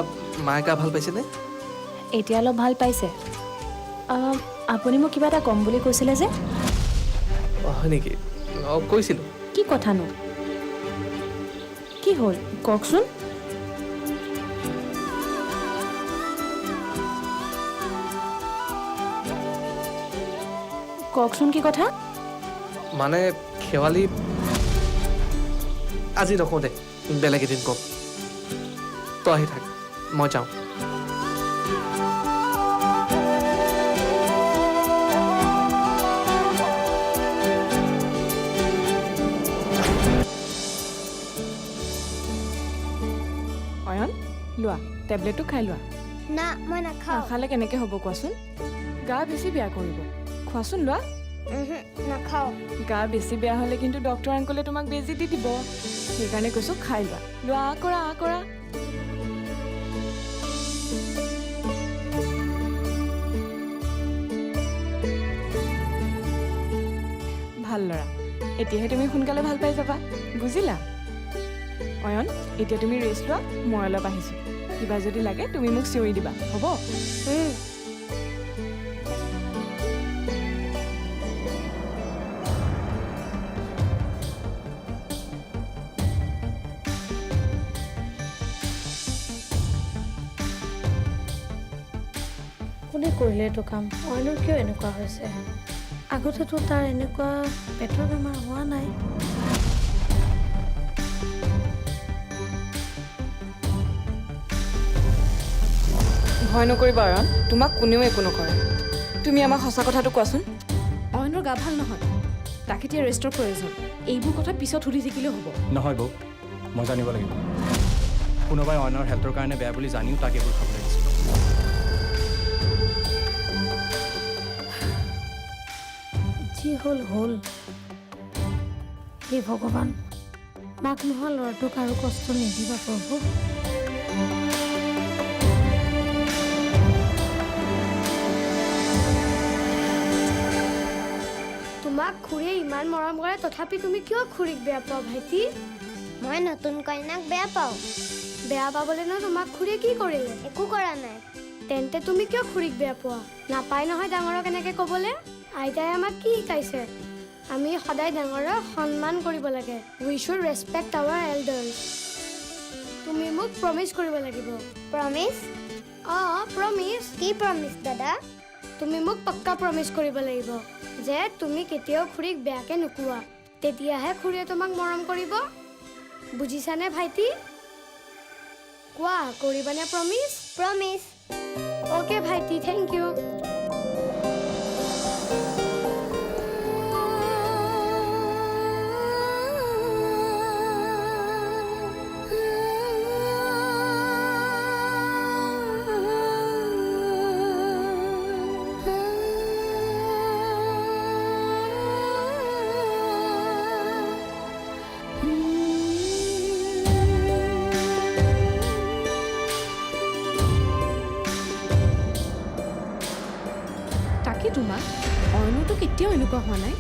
মায়ে গা ভাল পাইছেনে এতিয়া অলপ ভাল পাইছে আপুনি মোক কিবা এটা ক'ম বুলি কৈছিলে যে হয় নেকি অঁ কৈছিলোঁ কি কথানো কি হ'ল কওকচোন কওকচোন কি কথা মানে শেৱালি আজি নকওঁ দে বেলেগ এদিন ক'ম তই আহি থাক মই যাওঁ অয়ন লোৱা টেবলেটটো খাই লোৱা না মই নাখাওঁ নাখালে কেনেকৈ হ'ব কোৱাচোন গা বেছি বেয়া কৰিব খোৱাচোন লোৱা নাখাওঁ গা বেছি বেয়া হ'লে কিন্তু ডক্টৰ আংকলে তোমাক বেজি দি দিব সেইকাৰণে কৈছোঁ খাই লোৱা লোৱা কৰা কৰা ভাল ল'ৰা এতিয়াহে তুমি সোনকালে ভাল পাই যাবা বুজিলা অয়ন এতিয়া তুমি ৰেষ্ট লোৱা মই অলপ আহিছোঁ কিবা যদি লাগে তুমি মোক চিঞৰি দিবা হ'ব কোনে কৰিলে এইটো কাম অয়নৰ কিয় এনেকুৱা হৈছে আগতেতো তাৰ এনেকুৱা পেটৰ বেমাৰ হোৱা নাই ভয় নকৰিবা অয়ন তোমাক কোনেও একো নকৰে তুমি আমাক সঁচা কথাটো কোৱাচোন অয়নৰ গা ভাল নহয় তাক এতিয়া ৰেষ্টৰ প্ৰয়োজন এইবোৰ কথা পিছত সুধি থাকিলেও হ'ব নহয় বৌ মই জানিব লাগিব কোনোবাই অইনৰ হেল্থৰ কাৰণে বেয়া বুলি জানিও তাক এইবোৰ খাবলৈ দিছিল যি হ'ল হ'ল হে ভগৱান মাক নোহোৱা ল'ৰাটোক আৰু কষ্ট নিদিবা প্ৰভু তোমাক খুৰীয়ে ইমান মৰম কৰে তথাপি তুমি কিয় খুৰীক বেয়া পোৱা ভাইটি মই নতুন কইনাক বেয়া পাওঁ বেয়া পাবলৈনো তোমাক খুৰীয়ে কি কৰিলে একো কৰা নাই তেন্তে তুমি কিয় খুৰীক বেয়া পোৱা নাপায় নহয় ডাঙৰক এনেকৈ ক'বলৈ আইতাই আমাক কি শিকাইছে আমি সদায় ডাঙৰক সন্মান কৰিব লাগে উই শুড ৰেছপেক্ট আৱাৰ এল্ডাৰ্ছ তুমি মোক প্ৰমিছ কৰিব লাগিব প্ৰমিছ অঁ প্ৰমিছ কি প্ৰমিছ দাদা তুমি মোক পাক্কা প্ৰমিছ কৰিব লাগিব যে তুমি কেতিয়াও খুৰীক বেয়াকে নোকোৱা তেতিয়াহে খুৰীয়ে তোমাক মৰম কৰিব বুজিছানে ভাইটি কোৱা কৰিবানে প্ৰমিছ প্ৰমিছ অ'কে ভাইটি থেংক ইউ তাকে তোমাক অইনতো কেতিয়াও এনেকুৱা হোৱা নাই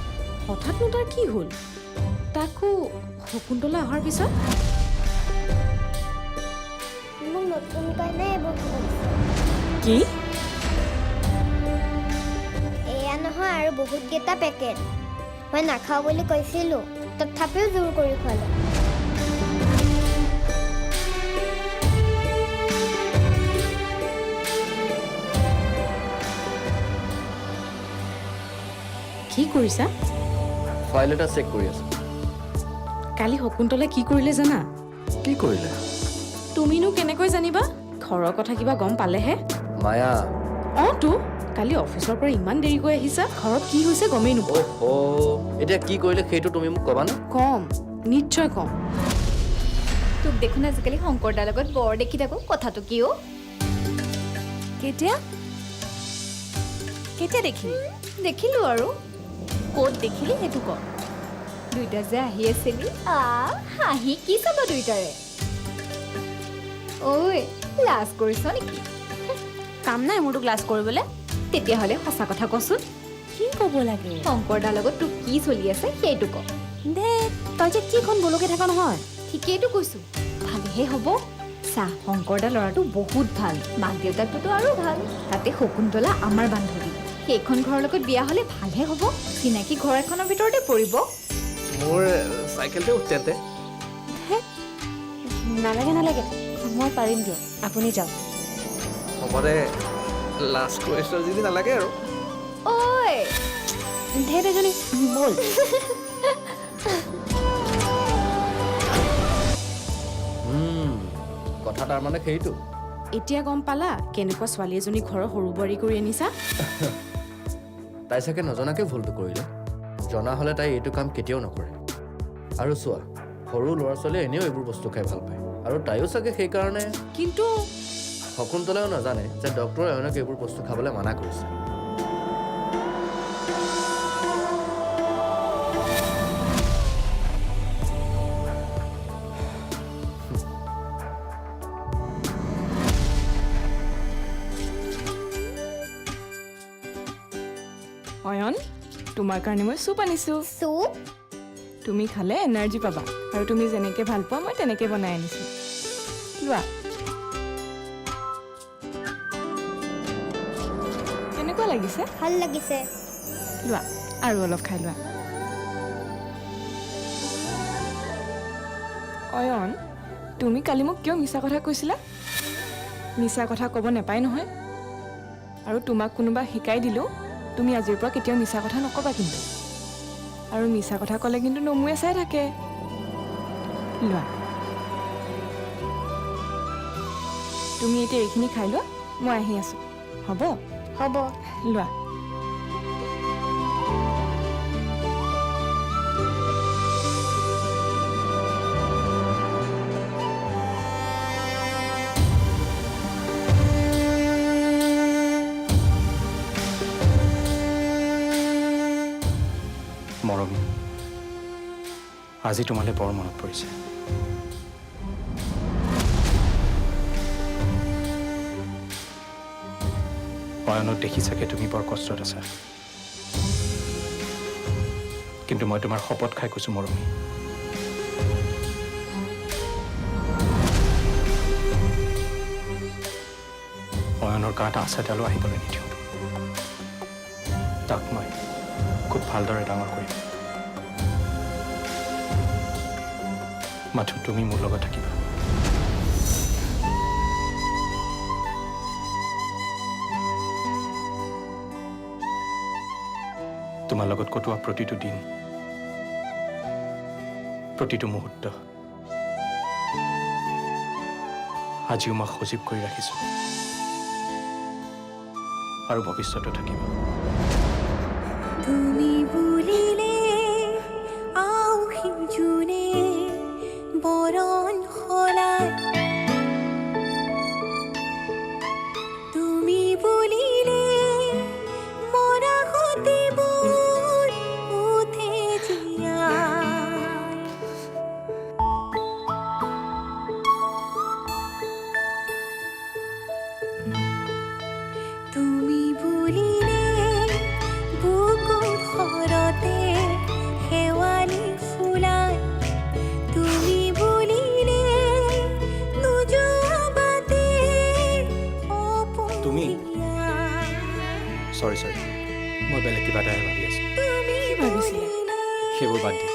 হঠাৎনো তাৰ কি হ'ল তাকো শকুন্তলা অহাৰ পিছত মোক নতুন কইনা এইবোৰ খাব দিছে কি এয়া নহয় আৰু বহুতকেইটা পেকেট মই নাখাওঁ বুলি কৈছিলোঁ তথাপিও জোৰ কৰি খোৱালে কি কৰিছা ফাইল এটা চেক কৰি আছোঁ কালি শকুন্তলাই কি কৰিলে জানা কি কৰিলে তুমিনো কেনেকৈ জানিবা ঘৰৰ কথা কিবা গম পালেহে মায়া অঁ তো কালি অফিচৰ পৰা ইমান দেৰিকৈ আহিছা ঘৰত কি হৈছে গমেই নোপোৱা এতিয়া কি কৰিলে সেইটো তুমি মোক ক'বা না কম নিশ্চয় কম তোক দেখোন আজিকালি শংকৰদাৰ লগত বৰ দেখি থাকোঁ কথাটো কি অ' কেতিয়া কেতিয়া দেখিলি দেখিলোঁ আৰু ক'ত দেখিলি সেইটো ক দুইটা যে আহি আছিলি হাঁহি কি চাবা দুইটাৰে ঐ লাজ কৰিছ নেকি কাম নাই মোৰতো ক্লাছ কৰিবলৈ তেতিয়াহ'লে সঁচা কথা কচোন কি ক'ব লাগে শংকৰদাৰ লগত তোৰ কি চলি আছে সেইটো ক দে তই যে কি খন বলকে থাকা নহয় ঠিকেইতো কৈছোঁ ভালেহে হ'ব চাহ শংকৰদাৰ ল'ৰাটো বহুত ভাল মাক দেউতাকটোতো আৰু ভাল তাতে শকুন্তলা আমাৰ বান্ধৱী সেইখন ঘৰৰ লগত বিয়া হ'লে ভালহে হ'ব চিনাকি ঘৰ এখনৰ ভিতৰতে পৰিব মোৰ চাইকেলতে উঠতে নালাগে নালাগে মই পাৰিম দিয়ক আপুনি যাওক হ'ব দে লাষ্ট কুৱেশ্যন যদি নালাগে আৰু ঐ ঢেৰ এজনী ব'ল কথা তাৰমানে সেইটো এতিয়া গম পালা কেনেকুৱা ছোৱালী এজনী ঘৰৰ সৰু বোৱাৰী কৰি আনিছা তাই চাগে নজনাকৈ ভুলটো কৰিলে জনা হ'লে তাই এইটো কাম কেতিয়াও নকৰে আৰু চোৱা সৰু ল'ৰা ছোৱালীয়ে এনেও এইবোৰ বস্তু খাই ভাল পায় আৰু তাইও চাগে সেইকাৰণে কিন্তু শকুন্তলাও নাজানে যে ডক্টৰে অইনক এইবোৰ বস্তু খাবলৈ মানা কৰিছে অয়ন তোমাৰ কাৰণে মই চুপ আনিছোঁ চুপ তুমি খালে এনাৰ্জি পাবা আৰু তুমি যেনেকৈ ভাল পোৱা মই তেনেকৈ বনাই আনিছোঁ লোৱা কেনেকুৱা লাগিছে ভাল লাগিছে লোৱা আৰু অলপ খাই লোৱা অয়ন তুমি কালি মোক কিয় মিছা কথা কৈছিলা মিছা কথা ক'ব নাপায় নহয় আৰু তোমাক কোনোবা শিকাই দিলেও তুমি আজিৰ পৰা কেতিয়াও মিছা কথা নক'বা কিন্তু আৰু মিছা কথা ক'লে কিন্তু নমুৱে চাই থাকে লোৱা তুমি এতিয়া এইখিনি খাই লোৱা মই আহি আছোঁ হ'ব হ'ব লোৱা মৰমী আজি তোমালৈ বৰ মনত পৰিছে অয়নক দেখি চাগে তুমি বৰ কষ্টত আছা কিন্তু মই তোমাৰ শপত খাই কৈছোঁ মৰমী অয়নৰ গাত আঁচ এডালো আহিবলৈ নিদিওঁ তাক মই খুব ভালদৰে ডাঙৰ কৰিম মাথো তুমি মোৰ লগত থাকিবা তোমাৰ লগত কটোৱা প্ৰতিটো দিন, প্ৰতিটো মুহূৰ্ত আজিও মই সজীৱ কৰি ৰাখিছোঁ আৰু ভৱিষ্যতো থাকিব। তুমি বুলিলে আউহিম জোনে বৰণ সলায়, তুমি বুলিলে মৰা সতিবোৰ উঠে জীয়াই। তুমি বুলিলে বুকুত সৰতে শেৱালি ফুলায়, তুমি বুলিলে নোযোৱা বাটে সপোন তুমি? জীয়াই। চৰি মই বেলেগ কিবা এটাহে ভাবি আছোঁ। তুমি ভাবিছিলে? সেইবোৰ বাদ দি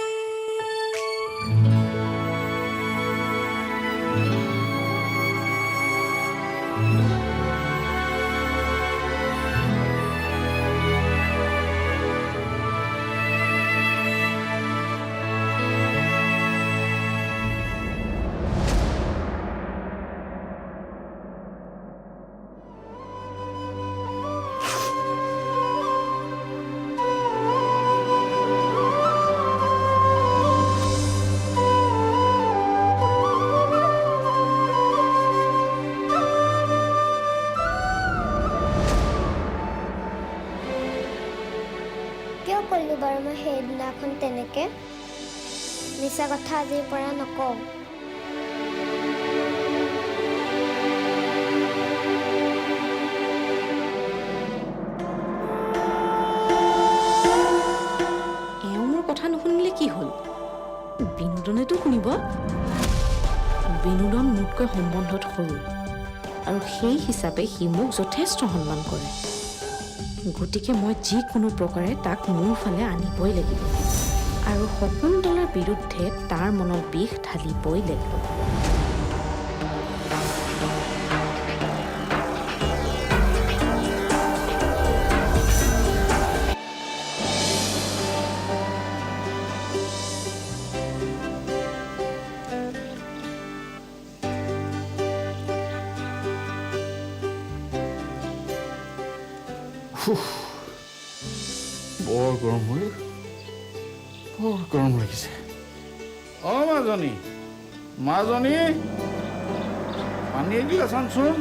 কিয় ক'লো বাৰু মই সেইদিনাখন তেনেকে? মিছা কথা আজিৰ পৰা নকওঁ। এওঁ মোৰ কথা নুশুনিলে কি হ'ল? বিনোদনেতো শুনিব। বিনোদন মোতকৈ সম্বন্ধত সৰু আৰু সেই হিচাপে সি মোক যথেষ্ট সন্মান কৰে। গতিকে মই যিকোনো প্ৰকাৰে তাক মোৰ ফালে আনিবই লাগিব আৰু শকুন্তলাৰ বিৰুদ্ধে তাৰ মনত বিষ ঢালিবই লাগিব। বৰ গৰম হ'ল, বৰ গৰম লাগিছে। অঁ মাজনী, পানী এগিলাচ আনচোন।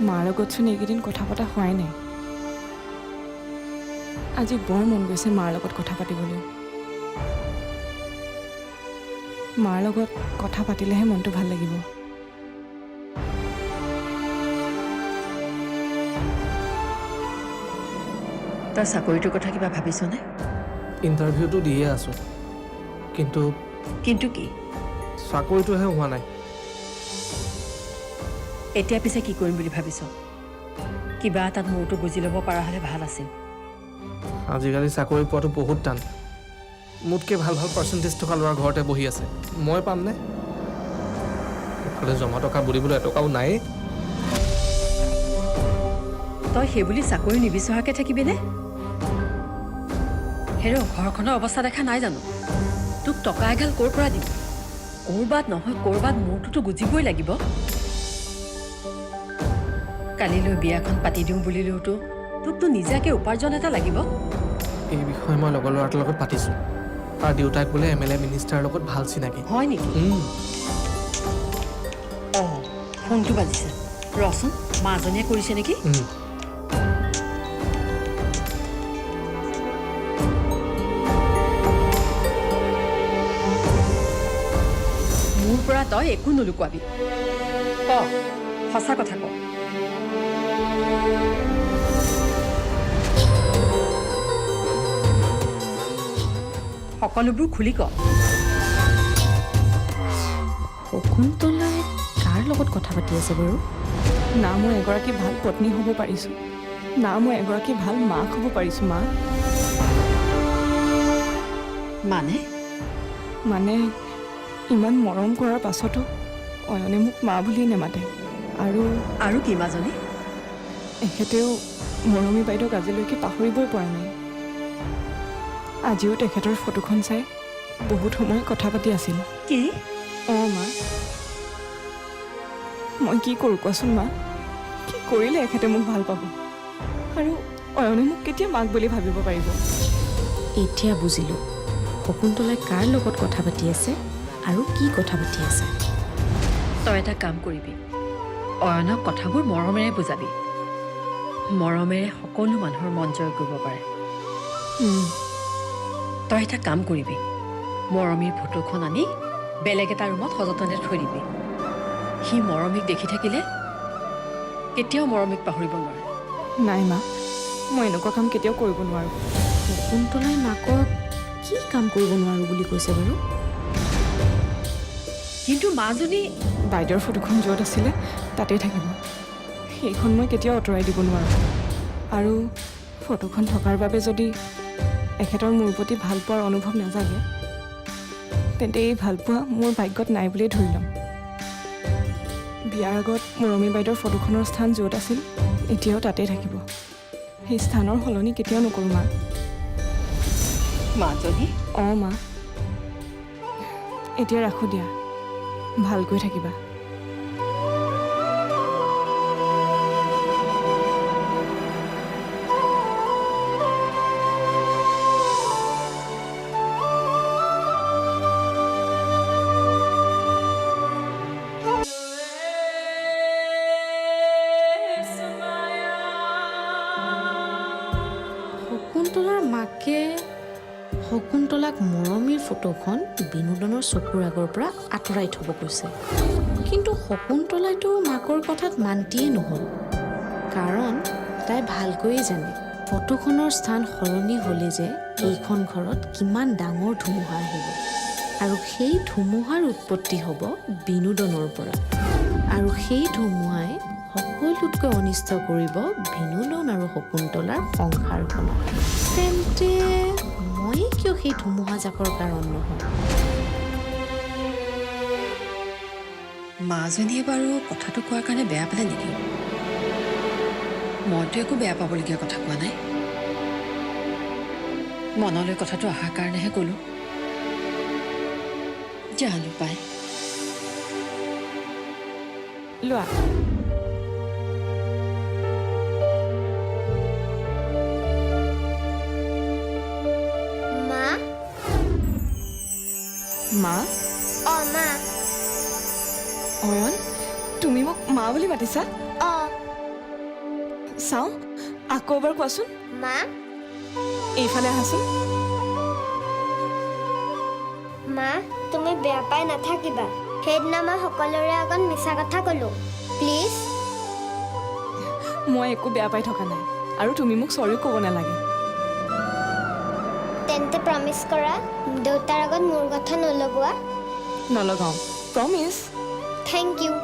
মাৰ লগতচোন এইকেইদিন কথা পতা হোৱাই নাই। আজি বৰ মন গৈছে মাৰ লগত কথা পাতিবলৈ। মাৰ লগত কথা পাতিলেহে মনটো ভাল লাগিব। তই চাকৰিটোৰ কথা কিবা ভাবিছনে? ইণ্টাৰভিউটো দিয়ে আছোঁ, কিন্তু কিন্তু কি? চাকৰিটোহে হোৱা নাই। এতিয়া পিছে কি কৰিম বুলি ভাবিছ? কিবা এটাত মোৰটো বুজি ল'ব পৰা হ'লে ভাল আছিল। আজিকালি চাকৰি পোৱাটো বহুত টান। মোতকৈ ভাল ভাল পাৰ্চেণ্টেজ থকা ল'ৰা ঘৰতে বহি আছে, মই পামনে? এফালে জমা টকা বুলিবলৈ এটকাও নায়েই। তই সেইবুলি চাকৰি নিবিচৰাকৈ থাকিবিনে? হেৰ' ঘৰখনৰ অৱস্থা দেখা নাই জানো? তোক টকা এগাল ক'ৰ পৰা দিম? ক'ৰবাত নহয় ক'ৰবাত মোৰটোতো বুজিবই লাগিব। কালিলৈ বিয়াখন পাতি দিওঁ বুলিলেওতো তোকতো নিজাকৈ উপাৰ্জন এটা লাগিব। এই বিষয়ে মই লগৰ ল'ৰাটোৰ লগত পাতিছোঁ। তাৰ দেউতাক বোলে MLA মিনিষ্টাৰৰ লগত ভাল চিনাকি। হয় নেকি? অঁ, ফোনটো বাজিছে, ৰচোন মাজনীয়ে কৰিছে নেকি? মোৰ পৰা তই একো নলুকুৱাবি। ক, সঁচা কথা ক। সকলোবোৰ খুলি ক। শকুন্তলাই কাৰ লগত কথা পাতি আছে বাৰু? না মই এগৰাকী ভাল পত্নী হ'ব পাৰিছোঁ, না মই এগৰাকী ভাল মাক হ'ব পাৰিছোঁ। মা মানে মানে ইমান মৰম কৰাৰ পাছতো অয়নে মোক মা বুলিয়ে নেমাতে। আৰু কি মাজনী? এখেতেও মৰমী বাইদেউক আজিলৈকে পাহৰিবই পৰা নাই। আজিও তেখেতৰ ফটোখন চাই বহুত সময় কথা পাতি আছিল। কি? অঁ মা, মই কি কৰোঁ কোৱাচোন মা? কি কৰিলে এখেতে মোক ভাল পাব আৰু অয়নে মোক কেতিয়া মাক বুলি ভাবিব পাৰিব? এতিয়া বুজিলোঁ শকুন্তলাই কাৰ লগত কথা পাতি আছে আৰু কি কথা পাতি আছে। তই এটা কাম কৰিবি, অয়নক কথাবোৰ মৰমেৰে বুজাবি। মৰমেৰে সকলো মানুহৰ মন জয় কৰিব পাৰে। তই এটা কাম কৰিবি, মৰমীৰ ফটোখন আনি বেলেগ এটা ৰুমত সযতনে থৈ দিবি। সি মৰমীক দেখি থাকিলে কেতিয়াও মৰমীক পাহৰিব নোৱাৰে। নাই মা, মই এনেকুৱা কাম কেতিয়াও কৰিব নোৱাৰোঁ। শকুন্তলাই মাকক কি কাম কৰিব নোৱাৰোঁ বুলি কৈছে বাৰু? কিন্তু মাজনী বাইদেউৰ ফটোখন য'ত আছিলে তাতেই থাকিব। সেইখন মই কেতিয়াও আঁতৰাই দিব নোৱাৰোঁ। আৰু ফটোখন থকাৰ বাবে যদি এখেতৰ মোৰ প্ৰতি ভাল পোৱাৰ অনুভৱ নাজাগে, তেন্তে এই ভালপোৱা মোৰ ভাগ্যত নাই বুলিয়েই ধৰি ল'ম। বিয়াৰ আগত মৰমী বাইদেউৰ ফটোখনৰ স্থান য'ত আছিল এতিয়াও তাতেই থাকিব। সেই স্থানৰ সলনি কেতিয়াও নকৰোঁ মা। মাজনী? অঁ মা, এতিয়া ৰাখোঁ দিয়া, ভালকৈ থাকিবা। শকুন্তলাৰ মাকে শকুন্তলাক মৰমীৰ ফটোখন বিনোদনৰ চকুৰ আগৰ পৰা আঁতৰাই থ'ব কৈছে। কিন্তু শকুন্তলাইতো মাকৰ কথাত মান্তিয়ে নহ'ল, কাৰণ তাই ভালকৈয়ে জানে ফটোখনৰ স্থান সলনি হ'লে যে এইখন ঘৰত কিমান ডাঙৰ ধুমুহা আহিব, আৰু সেই ধুমুহাৰ উৎপত্তি হ'ব বিনোদনৰ পৰা, আৰু সেই ধুমুহাই সকলোতকৈ অনিষ্ট কৰিব বিনোদন আৰু শকুন্তলাৰ সংসাৰখনক। তেন্তে মই কিয় সেই ধুমুহা জাকৰ কাৰণ নহয়? মাজনীয়ে বাৰু কথাটো কোৱাৰ কাৰণে বেয়া পালে নেকি? মইতো একো বেয়া পাবলগীয়া কথা কোৱা নাই। মনলৈ কথাটো অহাৰ কাৰণেহে ক'লো। জানো পাই। লোৱা। মা? মা? অঁ মা। অয়ন, তুমি মোক মা বুলি মাতিছা? অঁ। চাওঁ, আকৌ এবাৰ কোৱাচোন। মা? এইফালে আহাচোন। মা, তুমি বেয়া পাই নাথাকিবা। সেইদিনা মই সকলোৰে আগত মিছা কথা ক'লো। প্লিজ। মই একো বেয়া পাই থকা নাই, আৰু তুমি মোক চৰিও ক'ব নালাগে। তেন্তে প্ৰমিছ কৰা, দেউতাৰ আগত মোৰ কথা নলগোৱা। নলগাওঁ, প্ৰমিছ। Thank you.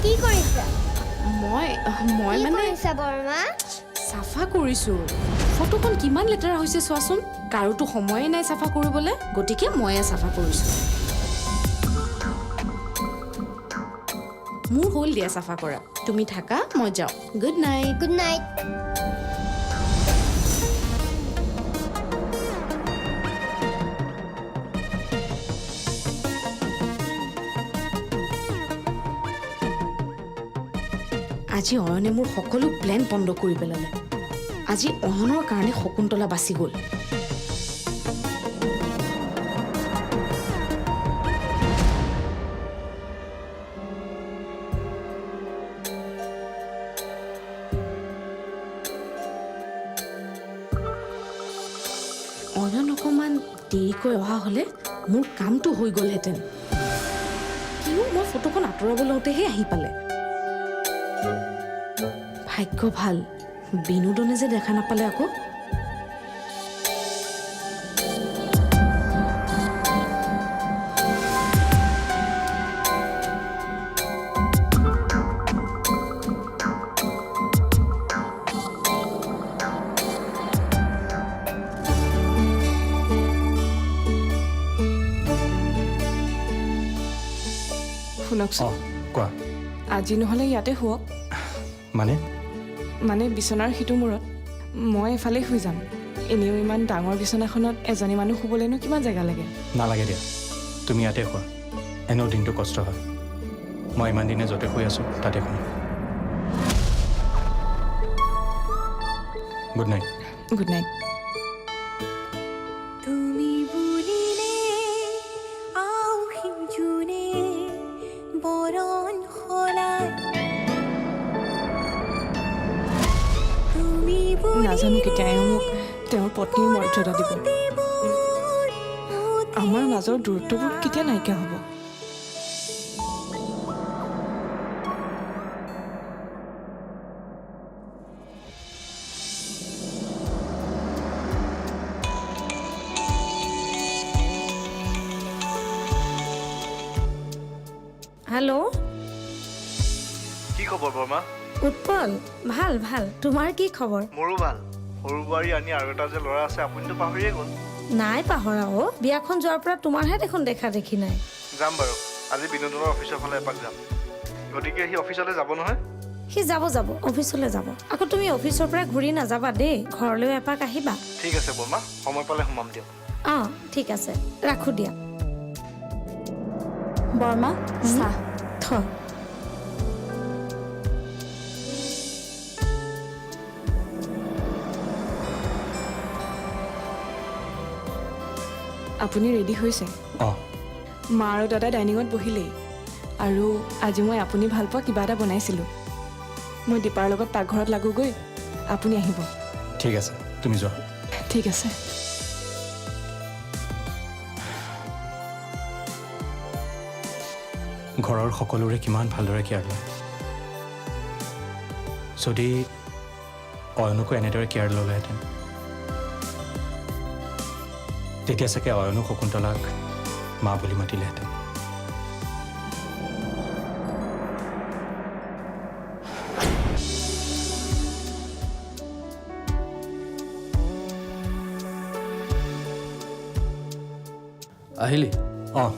কি কৰিছা? মই কি মানে কৰিছা বৰমা? চাফা কৰিছোঁ। ফটোখন কিমান লেতেৰা হৈছে চোৱাচোন। কাৰোতো সময়ে নাই চাফা কৰিবলৈ, গতিকে ময়ে চাফা কৰিছোঁ। মোৰ হ'ল দিয়া চাফা কৰা। তুমি থাকা, মই যাওঁ। Good night. Good night. আজি অয়নে মোৰ সকলো প্লেন বন্ধ কৰি পেলালে আজি অয়নৰ কাৰণে শকুন্তলা বাচি গ'ল অয়ন অকণমান দেৰিকৈ অহা হ'লে মোৰ কামটো হৈ গ'লহেঁতেন কিয় মই ফটোখন আঁতৰাব লওঁতেহে আহি পালে ভাগ্য ভাল বিনোদনে যে দেখা নাপালে আকৌ শুনকচোন কোৱা আজি নহ'লে ইয়াতে শুৱক মানে বিচনাৰ সিটো মূৰত মই এফালে শুই যাম এনেও ইমান ডাঙৰ বিচনাখনত এজনী মানুহ শুবলৈনো কিমান জেগা লাগে নালাগে দিয়া তুমি ইয়াতে খোৱা এনেও দিনটো কষ্ট হয় মই ইমান দিনে য'তে শুই আছোঁ তাতে শুম গুড নাইট গুড নাইট তুমি বুলিলে আউহি জোনে বৰণ সলাই তুমি নাজানো কেতিয়া মোক তেওঁৰ পত্নীৰ মৰ্যাদা দিব আমাৰ মাজৰ দূৰত্ববোৰ কেতিয়া নাইকিয়া হ'ব হেল্ল' কি খবৰ বৰ্মা উৎপল ভাল ভাল তোমাৰ কি খবৰ মোৰো ভাল সৰু বোৱাৰী আনি আৰু এটা যে ল'ৰা আছে আপুনিতো পাহৰিয়ে গ'ল নাই পাহৰা অ' বিয়াখন যোৱাৰ পৰা তোমাৰহে দেখোন দেখা দেখি নাই যাম বাৰু আজি বিনোদনৰ অফিচৰ ফালে এপাক যাম গতিকে সি অফিচলৈ যাব নহয় সি যাব অফিচলৈ যাব আকৌ তুমি অফিচৰ পৰা ঘূৰি নাযাবা দেই ঘৰলৈ এপাক আহিবা ঠিক আছে বৰ্মা সময় পালে সোমাম দিয়ক অঁ ঠিক আছে ৰাখোঁ দিয়া বৰ্মা চাহ থ আপুনি ৰেডি হৈছে অঁ মা আৰু দাদা ডাইনিঙত বহিলেই আৰু আজি মই আপুনি ভাল পোৱা কিবা এটা বনাইছিলোঁ মই দীপাৰ লগত পাকঘৰত লাগোগৈ আপুনি আহিব ঠিক আছে তুমি যোৱা ঠিক আছে ঘৰৰ সকলোৰে কিমান ভালদৰে কেয়াৰ লয় যদি অয়নকো এনেদৰে কেয়াৰ ল'লেহেঁতেন তেতিয়া চাগে অয়নো শকুন্তলাক মা বুলি মাতিলেহেঁতেন আহিলি অঁ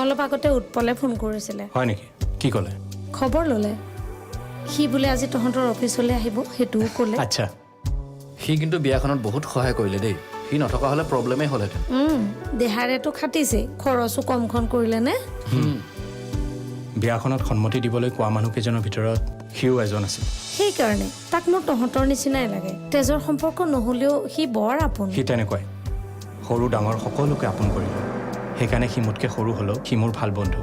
অলপ আগতে উৎপলে ফোন কৰিছিলে হয় নেকি কি ক'লে খবৰ ল'লে সি বোলে আজি তহঁতৰ অফিচলৈ আহিব সেইটোও ক'লে আচ্ছা সি কিন্তু বিয়াখনত বহুত সহায় কৰিলে দেই সি নথকা হ'লে প্ৰব্লেমেই হ'লহেঁতেন দেহাৰেতো খাটিছে খৰচো কমখন কৰিলে নে বিয়াখনত সন্মতি দিবলৈ কোৱা মানুহকেইজনৰ ভিতৰত সিও এজন আছিল সেইকাৰণে তাক মোৰ তহঁতৰ নিচিনাই লাগে তেজৰ সম্পৰ্ক নহ'লেও সি বৰ আপোন সি তেনেকুৱাই সৰু ডাঙৰ সকলোকে আপোন কৰিলে সেইকাৰণে সি মোতকৈ সৰু হ'লেও সি মোৰ ভাল বন্ধু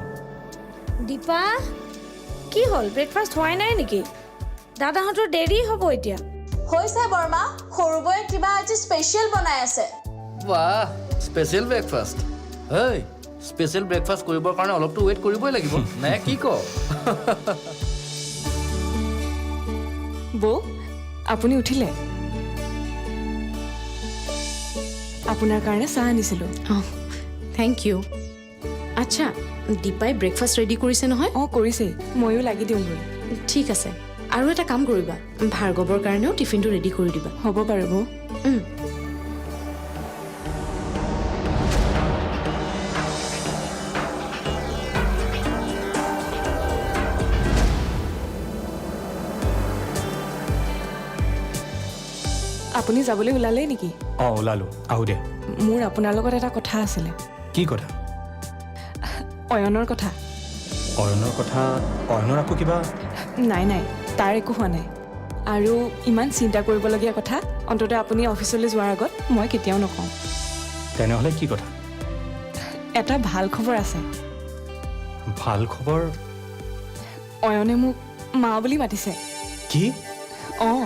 দীপা কি হ'ল ব্ৰেকফাষ্ট হোৱাই নাই নেকি দাদাহঁতৰ দেৰি হ'ব এতিয়া হৈছে বৰ্মা সৰু বৌয়ে কিবা আজি স্পেচিয়েল বনাই আছে বাহ স্পেচিয়েল ব্ৰেকফাষ্ট হেই স্পেচিয়েল ব্ৰেকফাষ্ট কৰিবৰ কাৰণে অলপতো ৱেইট কৰিবই লাগিব নে কি ক বৌ আপুনি উঠিলে আপোনাৰ কাৰণে চাহ আনিছিলোঁ অঁ থেংক ইউ আচ্ছা দীপাই ব্ৰেকফাষ্ট ৰেডি কৰিছে নহয় অঁ কৰিছেই ময়ো লাগি দিওঁগৈ ঠিক আছে আৰু এটা কাম কৰিবা ভাৰ্গৱৰ কাৰণেও টিফিনটো ৰেডি কৰি দিবা হ'ব বাৰু বৌ আপুনি যাবলৈ ওলালেই নেকি অঁ ওলালোঁ আহোঁ দে মোৰ আপোনাৰ লগত এটা কথা আছিলে কি কথা অয়নৰ কথা অয়নৰ কথা অয়নৰ আকৌ কিবা নাই নাই তাৰ একো হোৱা নাই আৰু ইমান চিন্তা কৰিবলগীয়া কথা অন্ততঃ আপুনি অফিচলৈ যোৱাৰ আগত মই কেতিয়াও নকওঁ তেনেহ'লে কি কথা এটা ভাল খবৰ আছে ভাল খবৰ অয়নে মোক মা বুলি মাতিছে কি অঁ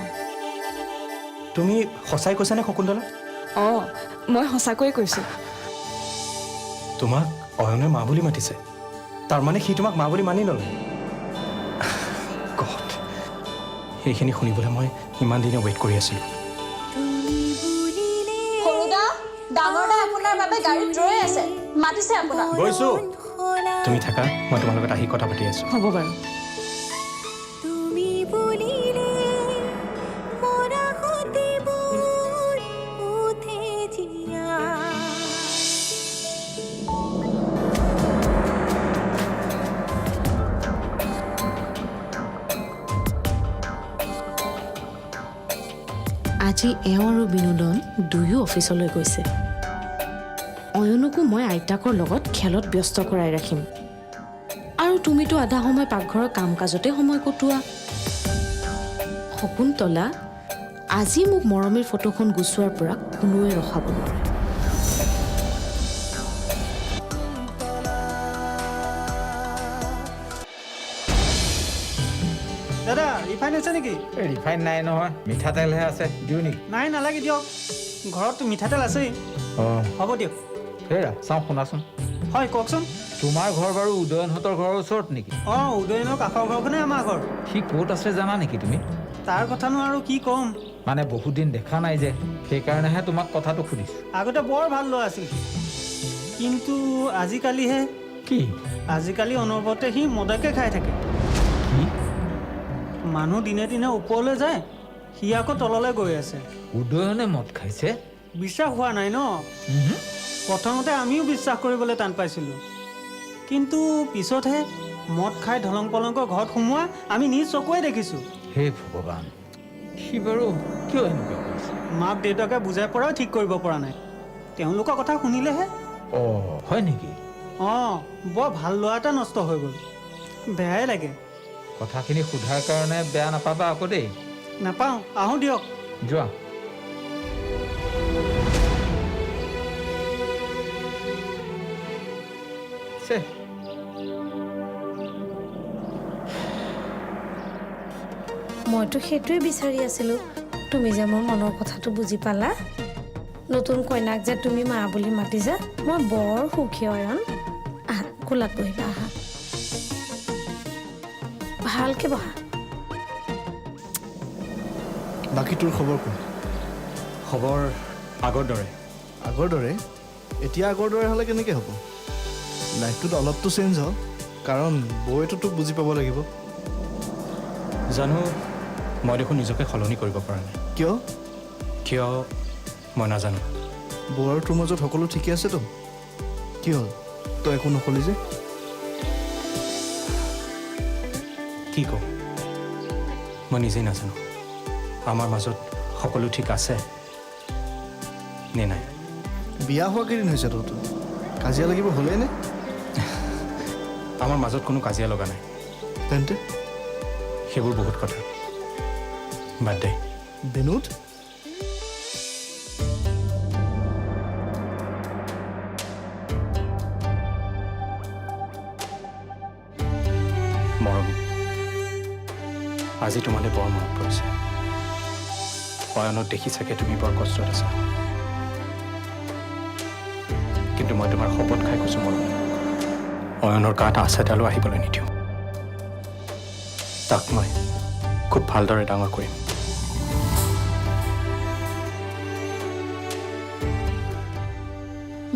তুমি সঁচাই কৈছানে শকুন্তলা অঁ মই সঁচাকৈয়ে কৈছোঁ তোমাক অয়নে মা বুলি মাতিছে তাৰমানে সি তোমাক মা বুলি মানি ল'লে গড সেইখিনি শুনিবলৈ মই ইমান দিনে ৱেইট কৰি আছিলোঁ সৰুদা ডাঙৰ দা আপোনাৰ বাবে গাড়ীত ৰৈ আছে মাতিছে আপোনাক গৈছোঁ তুমি থাকা মই তোমাৰ লগত আহি কথা পাতি আছোঁ হ'ব বাৰু তুমি বুলিলে মৰা সতিবোৰ উঠে জিয়া আজি এওঁ আৰু বিনোদন দুয়ো অফিচলৈ গৈছে অয়নকো মই আইতাকৰ লগত খেলত ব্যস্ত কৰাই ৰাখিম আৰু তুমিতো আধা সময় পাকঘৰৰ কাম কাজতে সময় কটোৱা শকুন্তলা আজি মোক মৰমীৰ ফটোখন গুচোৱাৰ পৰা কোনোৱে ৰখাব নোৱাৰে দাদা ৰিফাইন আছে নেকি ৰিফাইন নাই নহয় মিঠাতেলহে আছে দিওঁ নেকি নাই নালাগে দিয়ক ঘৰত মিঠাতেল আছেই অঁ হ'ব দিয়ক হেৰা চাওঁ শুনাচোন হয় কওকচোন তোমাৰ ঘৰ বাৰু উদয়নহঁতৰ ঘৰৰ ওচৰত নেকি অঁ উদয়নৰ কাষৰ ঘৰখনে আমাৰ ঘৰ সি ক'ত আছে জানা নেকি তুমি তাৰ কথানো আৰু কি ক'ম মানে বহুত দিন দেখা নাই যে সেইকাৰণেহে তোমাক কথাটো সুধিছোঁ আগতে বৰ ভাল ল'ৰা আছিল সি। কিন্তু আজিকালিহে কি আজিকালি অনবৰতে সি মদকে খাই থাকে কি মানুহ দিনে দিনে ওপৰলৈ যায় সি আকৌ তললৈ গৈ আছে উদয়নে মদ খাইছে বিশ্বাস হোৱা নাই ন প্ৰথমতে আমিও বিশ্বাস কৰিবলৈ টান পাইছিলোঁ কিন্তু পিছতহে মদ খাই ধলং পলংকৰ ঘৰত সোমোৱা আমি নিজ চকুৱে দেখিছোঁ হে ভগৱান সি বাৰু কিয় এনেকুৱা কৰিছে মাক দেউতাকে বুজাই পৰাও ঠিক কৰিব পৰা নাই তেওঁলোকৰ কথা শুনিলেহে অঁ হয় নেকি অঁ বৰ ভাল ল'ৰা এটা নষ্ট হৈ গ'ল বেয়াই লাগে কথাখিনি সোধাৰ কাৰণে বেয়া নাপাবা আকৌ দেই নাপাওঁ আহোঁ দিয়ক যোৱা চে মইতো সেইটোৱে বিচাৰি আছিলোঁ তুমি যে মোৰ মনৰ কথাটো বুজি পালা নতুন কইনাক যে তুমি মা বুলি মাতিছা মই বৰ সুখী অয়ন আহা কোলাত বহিবা আহা ভালকৈ বহা বাকী তোৰ খবৰ কোন খবৰ আগৰ দৰে আগৰ দৰে এতিয়া আগৰ দৰে হ'লে কেনেকৈ হ'ব লাইফটোত অলপতো চেঞ্জ হওক কাৰণ বৌয়েতো তোক বুজি পাব লাগিব জানো মই দেখোন নিজকে সলনি কৰিব পৰা নাই কিয় কিয় মই নাজানো বৌ আৰু তোৰ মাজত সকলো ঠিকে আছেতো কি হ'ল তই একো নকলি যে কি কওঁ মই নিজেই নাজানো আমাৰ মাজত সকলো ঠিক আছে নে নাই বিয়া হোৱা কেইদিন হৈছে তোৰ কাজিয়া লাগিব হ'লেই নে আমাৰ মাজত কোনো কাজিয়া লগা নাই তেন্তে সেইবোৰ বহুত কথা বাদ দে বিনোদ মৰমী আজি তোমালৈ বৰ মনত পৰিছে অয়নক দেখি চাগে তুমি বৰ কষ্টত আছা কিন্তু মই তোমাৰ শপত খাই কৈছোঁ মৰমী অয়নৰ গাত আঁচ এডালো আহিবলৈ নিদিওঁ তাক মই খুব ভালদৰে ডাঙৰ কৰিম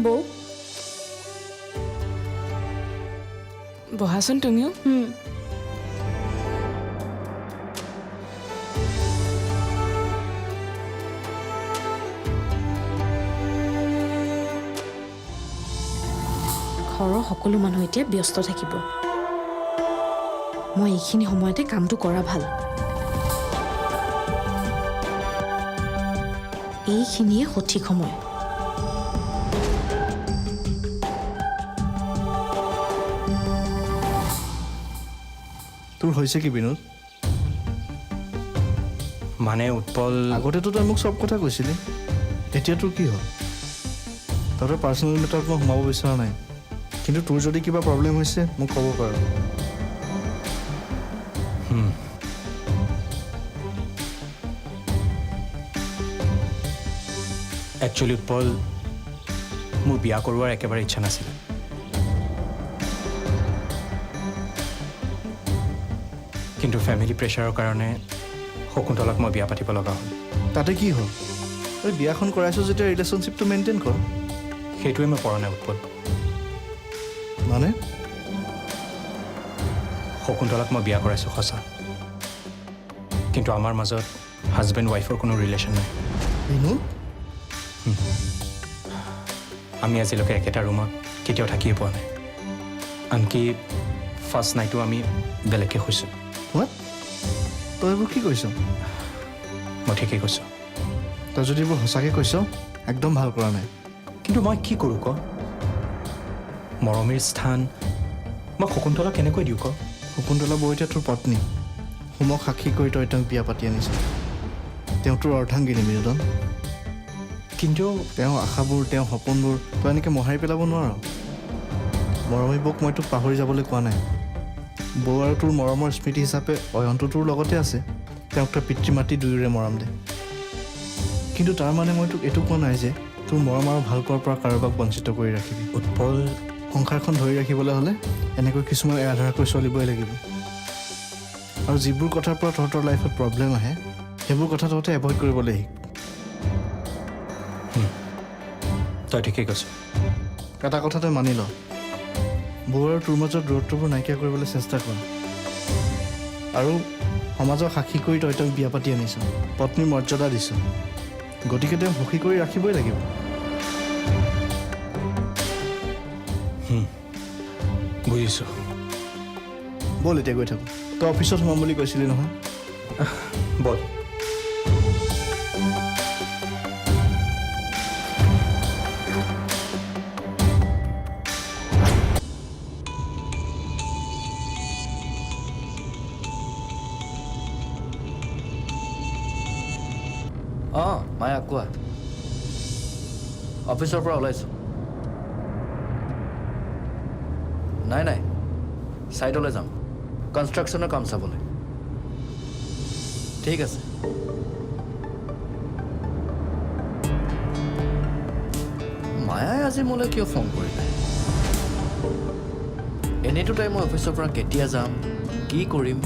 বৌ বহাচোন তুমিও ঘৰৰ সকলো মানুহ এতিয়া ব্যস্ত থাকিব মই এইখিনি সময়তে কামটো কৰা ভাল এইখিনিয়ে সঠিক সময় তোৰ হৈছে কি বিনোদ? মানে উৎপল আগতেতো তই মোক চব কথা কৈছিলি, এতিয়া তোৰ কি হ'ল? তহঁতৰ পাৰ্চনেল মেটাৰত মই সোমাব বিচৰা নাই, কিন্তু তোৰ যদি কিবা প্ৰব্লেম হৈছে মোক ক'ব পাৰ। একচুৱেলি উৎপল মোৰ বিয়া কৰোৱাৰ একেবাৰে ইচ্ছা নাছিলে। কিন্তু ফেমিলি প্ৰেছাৰৰ কাৰণে শকুন্তলাক মই বিয়া পাতিব লগা হ'ল। তাতে কি হ'ল? তই বিয়াখন কৰাইছ যেতিয়া ৰিলেশ্যনশ্বিপটো মেইনটেইন কৰ। সেইটোৱে মই পৰা নাই উৎপল। মানে শকুন্তলাক মই বিয়া কৰাইছোঁ সঁচা, কিন্তু আমাৰ মাজত হাজবেণ্ড ৱাইফৰ কোনো ৰিলেশ্যন নাই। বিনোদ, আমি আজিলৈকে একেটা ৰুমত কেতিয়াও থাকিয়ে পোৱা নাই, আনকি ফাৰ্ষ্ট নাইটো আমি বেলেগকৈ শুইছোঁ। তই এইবোৰ কি কৈছ? মই ঠিকেই কৈছোঁ। তই যদি এইবোৰ সঁচাকৈ কৈছ একদম ভাল কৰা নাই। কিন্তু মই কি কৰোঁ ক? মৰমীৰ স্থান মই শকুন্তলাক কেনেকৈ দিওঁ ক? শকুন্তলা বৌ এতিয়া তোৰ পত্নী, হোমক সাক্ষী কৰি তই তেওঁক বিয়া পাতি আনিছ। তেওঁ তোৰ অৰ্ধাংগিনী বিনোদন। কিন্তু তেওঁ আশাবোৰ, তেওঁ সপোনবোৰ তই এনেকৈ মোহাৰি পেলাব নোৱাৰ। মৰমী বৌক মই তোক পাহৰি যাবলৈ কোৱা নাই। বৌ আৰু তোৰ মৰমৰ স্মৃতি হিচাপে অয়নটো তোৰ লগতে আছে, তেওঁক তই পিতৃ মাতৃ দুয়োৰে মৰম দে। কিন্তু তাৰ মানে মই তোক এইটো কোৱা নাই যে তোৰ মৰম আৰু ভাল পোৱাৰ পৰা কাৰোবাক বঞ্চিত কৰি ৰাখিবি। উৎপল, সংসাৰখন ধৰি ৰাখিবলৈ হ'লে এনেকৈ কিছুমান এৰাধৰাকৈ চলিবই লাগিব। আৰু যিবোৰ কথাৰ পৰা তহঁতৰ লাইফত প্ৰব্লেম আহে সেইবোৰ কথা তহঁতে এভইড কৰিবলৈ শিক। তই ঠিকেই কৈছ। এটা কথা তই মানি ল, বৌ আৰু তোৰ মাজত দূৰত্ববোৰ নাইকিয়া কৰিবলৈ চেষ্টা কৰ। আৰু সমাজক সাক্ষী কৰি তই তেওঁক বিয়া পাতি আনিছ, পত্নীৰ মৰ্যাদা দিছ, গতিকে তেওঁক সুখী কৰি ৰাখিবই লাগিব। বুজিছোঁ। ব'ল এতিয়া গৈ থাকোঁ। তই অফিচত সোমাম বুলি কৈছিলি নহয়। ব'ল। অঁ মায়া কোৱা। অফিচৰ পৰা ওলাইছোঁ। নাই নাই, ছাইডলৈ যাম, কনষ্ট্ৰাকশ্যনৰ কাম চাবলৈ। ঠিক আছে। মায়াই আজি মোলৈ কিয় ফোন কৰিলে? এনেইতো তাই মই অফিচৰ পৰা কেতিয়া যাম, কি কৰিম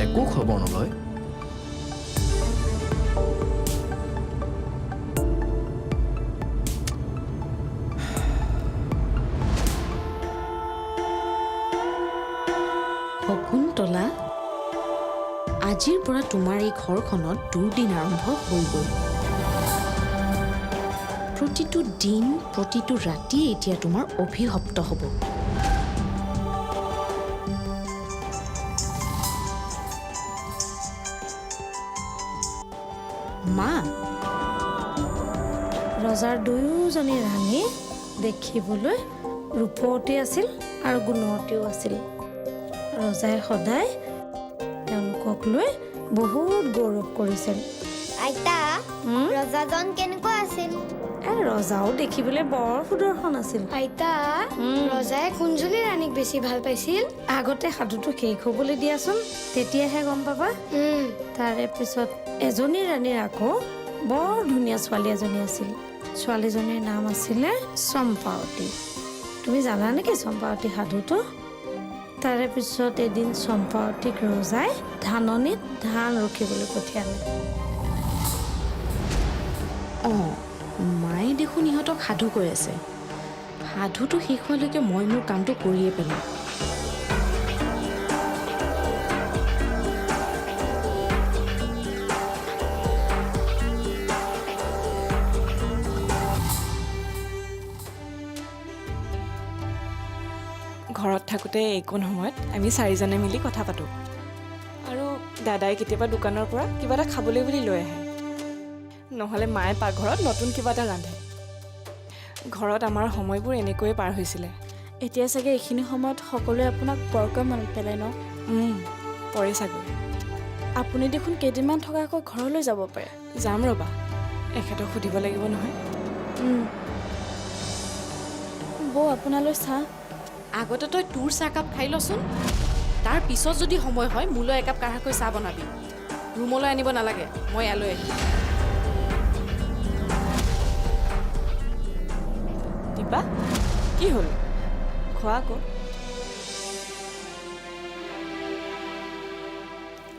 একো খবৰ নলয়। শকুন্তলা, আজিৰ পৰা তোমাৰ এই ঘৰখনত দুৰ্দিন আৰম্ভ হৈ গ'ল। প্ৰতিটো দিন, প্ৰতিটো ৰাতি এতিয়া তোমাৰ অভিশপ্ত হ'ব। মা, ৰজাৰ দুয়োজনী ৰাণী দেখিবলৈ ৰূপৱতী আছিল আৰু গুণৱতীও আছিল। ৰজাই সদায় তেওঁলোকক লৈ বহুত গৌৰৱ কৰিছিল। আইতা, ৰজাজন কেনেকুৱা আছিল? ৰজাও দেখিবলৈ বৰ সুদৰ্শন আছিল। আইতা, ৰজাই কোনজনী ৰাণীক বেছি ভাল পাইছিল? আগতে সাধুটো শেষ হ'বলৈ দিয়াচোন, তেতিয়াহে গম পাবা। তাৰে পিছত এজনী ৰাণীৰ আকৌ বৰ ধুনীয়া ছোৱালী এজনী আছিল। ছোৱালীজনীৰ নাম আছিলে চম্পাৱতী। তুমি জানা নেকি চম্পাৱতী সাধুটো? তাৰে পিছত এদিন চম্পাৱতীক ৰজাই ধাননিত ধান ৰখিবলৈ পঠিয়ালে। অঁ, মায়ে দেখোন ইহঁতক সাধু কৈ আছে। সাধুটো শেষ হোৱালৈকে মই মোৰ কামটো কৰিয়ে পেলাম। ঘৰত থাকোঁতে এইকণ সময়ত আমি চাৰিজনে মিলি কথা পাতোঁ। আৰু দাদাই কেতিয়াবা দোকানৰ পৰা কিবা এটা খাবলৈ বুলি লৈ আহে, নহ'লে মায়ে পাকঘৰত নতুন কিবা এটা ৰান্ধে। ঘৰত আমাৰ সময়বোৰ এনেকৈয়ে পাৰ হৈছিলে। এতিয়া চাগে এইখিনি সময়ত সকলোৱে আপোনাক বৰকৈ মনত পেলায় ন? পৰে চাগৈ। আপুনি দেখোন কেইদিনমান থকাকৈ ঘৰলৈ যাব পাৰে। যাম ৰ'বা, এখেতক সুধিব লাগিব নহয়। বৌ আপোনালৈ চাহ। আগতে তই তোৰ চাহকাপ খাই লচোন, তাৰ পিছত যদি সময় হয় মোলৈ একাপ কাঢ়াকৈ চাহ বনাবি। ৰুমলৈ আনিব নালাগে, মই ইয়ালৈ আহিম। দীপা, কি হ'ল? খোৱা আকৌ।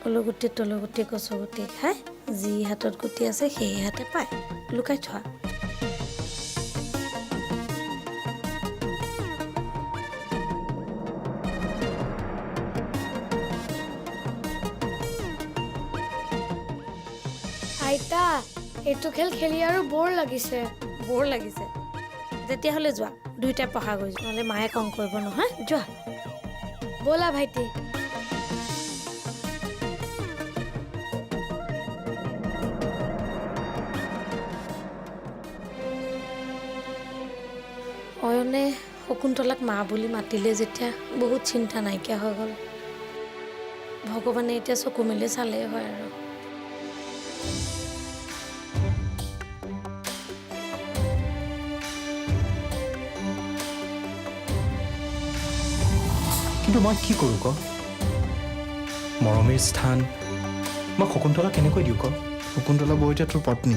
অলগুটি তলগুটি কচগুটি খাই যি হাতত গুটি আছে সেই হাতে পায়, লুকাই থোৱা। আইতা, এইটো খেল খেলি আৰু বৰ লাগিছে। বৰ লাগিছে তেতিয়াহ'লে যোৱা, দুইটাই পঢ়া গৈ নহ'লে মায়ে কম কৰিব নহয়। যোৱা ব'লা ভাইটি। অয়নে শকুন্তলাক মা বুলি মাতিলে যেতিয়া বহুত চিন্তা নাইকিয়া হৈ গ'ল। ভগৱানে এতিয়া চকু মেলি চালেই হয় আৰু। কিন্তু মই কি কৰোঁ ক? মৰমীৰ স্থান মই শকুন্তলা কেনেকৈ দিওঁ ক? শকুন্তলা বৌ এতিয়া তোৰ পত্নী,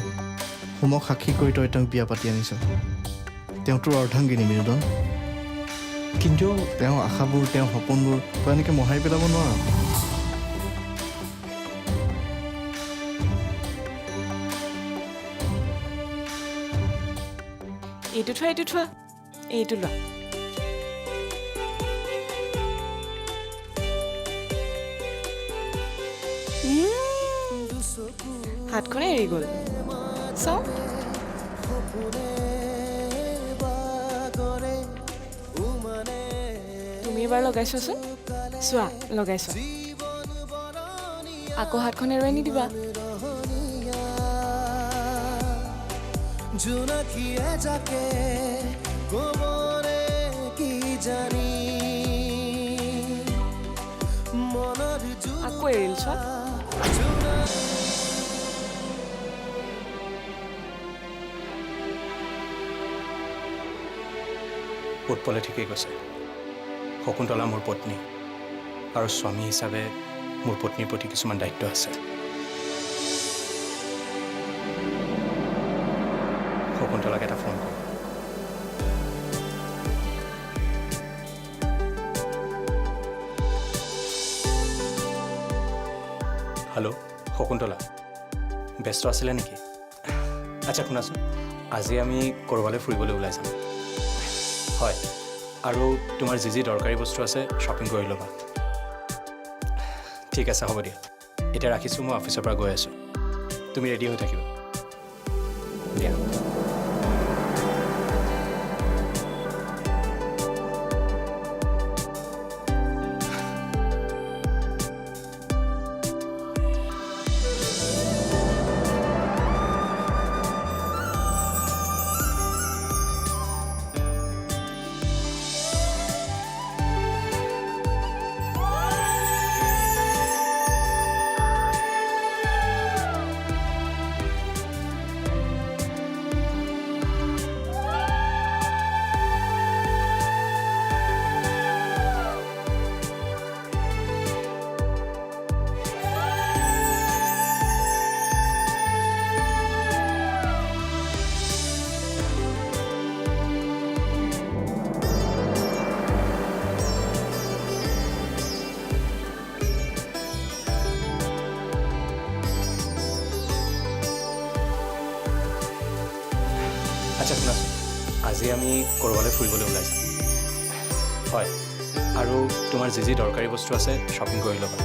হোমক সাক্ষী কৰি তই তেওঁক বিয়া পাতি আনিছ। তেওঁ তোৰ অৰ্ধাংগিনী বিনোদন। কিন্তু তেওঁৰ আশাবোৰ, তেওঁৰ সপোনবোৰ তই এনেকৈ মোহাৰি পেলাব নোৱাৰ। এইটো থোৱা, এইটো থোৱা, এইটো লোৱা। হাতখনে এৰি গ'ল। চাওঁ, তুমি এবাৰ লগাইছোৱাচোন। চোৱা, লগাইছোৱা। আকৌ হাতখন এৰুৱাই নিদিবা। জোনাকিয়ে যাকে গোবৰে কি জানি মনৰ আকৌ এৰিল চোৱা। উৎপলে ঠিকেই কৈছে। শকুন্তলা মোৰ পত্নী আৰু স্বামী হিচাপে মোৰ পত্নীৰ প্ৰতি কিছুমান দায়িত্ব আছে। শকুন্তলাক এটা ফোন কৰোঁ। হেল্ল', শকুন্তলা, ব্যস্ত আছিলে নেকি? আচ্ছা শুনাচোন, আজি আমি ক'ৰবালৈ ফুৰিবলৈ ওলাই যাম। হয়, আৰু তোমাৰ যি যি দৰকাৰী বস্তু আছে শ্বপিং কৰি ল'বা। ঠিক আছে, হ'ব দিয়া। এতিয়া ৰাখিছোঁ, মই অফিচৰ পৰা গৈ আছোঁ। তুমি ৰেডি হৈ থাকিবা দিয়া। আচ্ছা শুনাচোন, আজি আমি ক'ৰবালৈ ফুৰিবলৈ ওলাই যাম। হয়, আৰু তোমাৰ যি যি দৰকাৰী বস্তু আছে শ্বপিং কৰি ল'বা।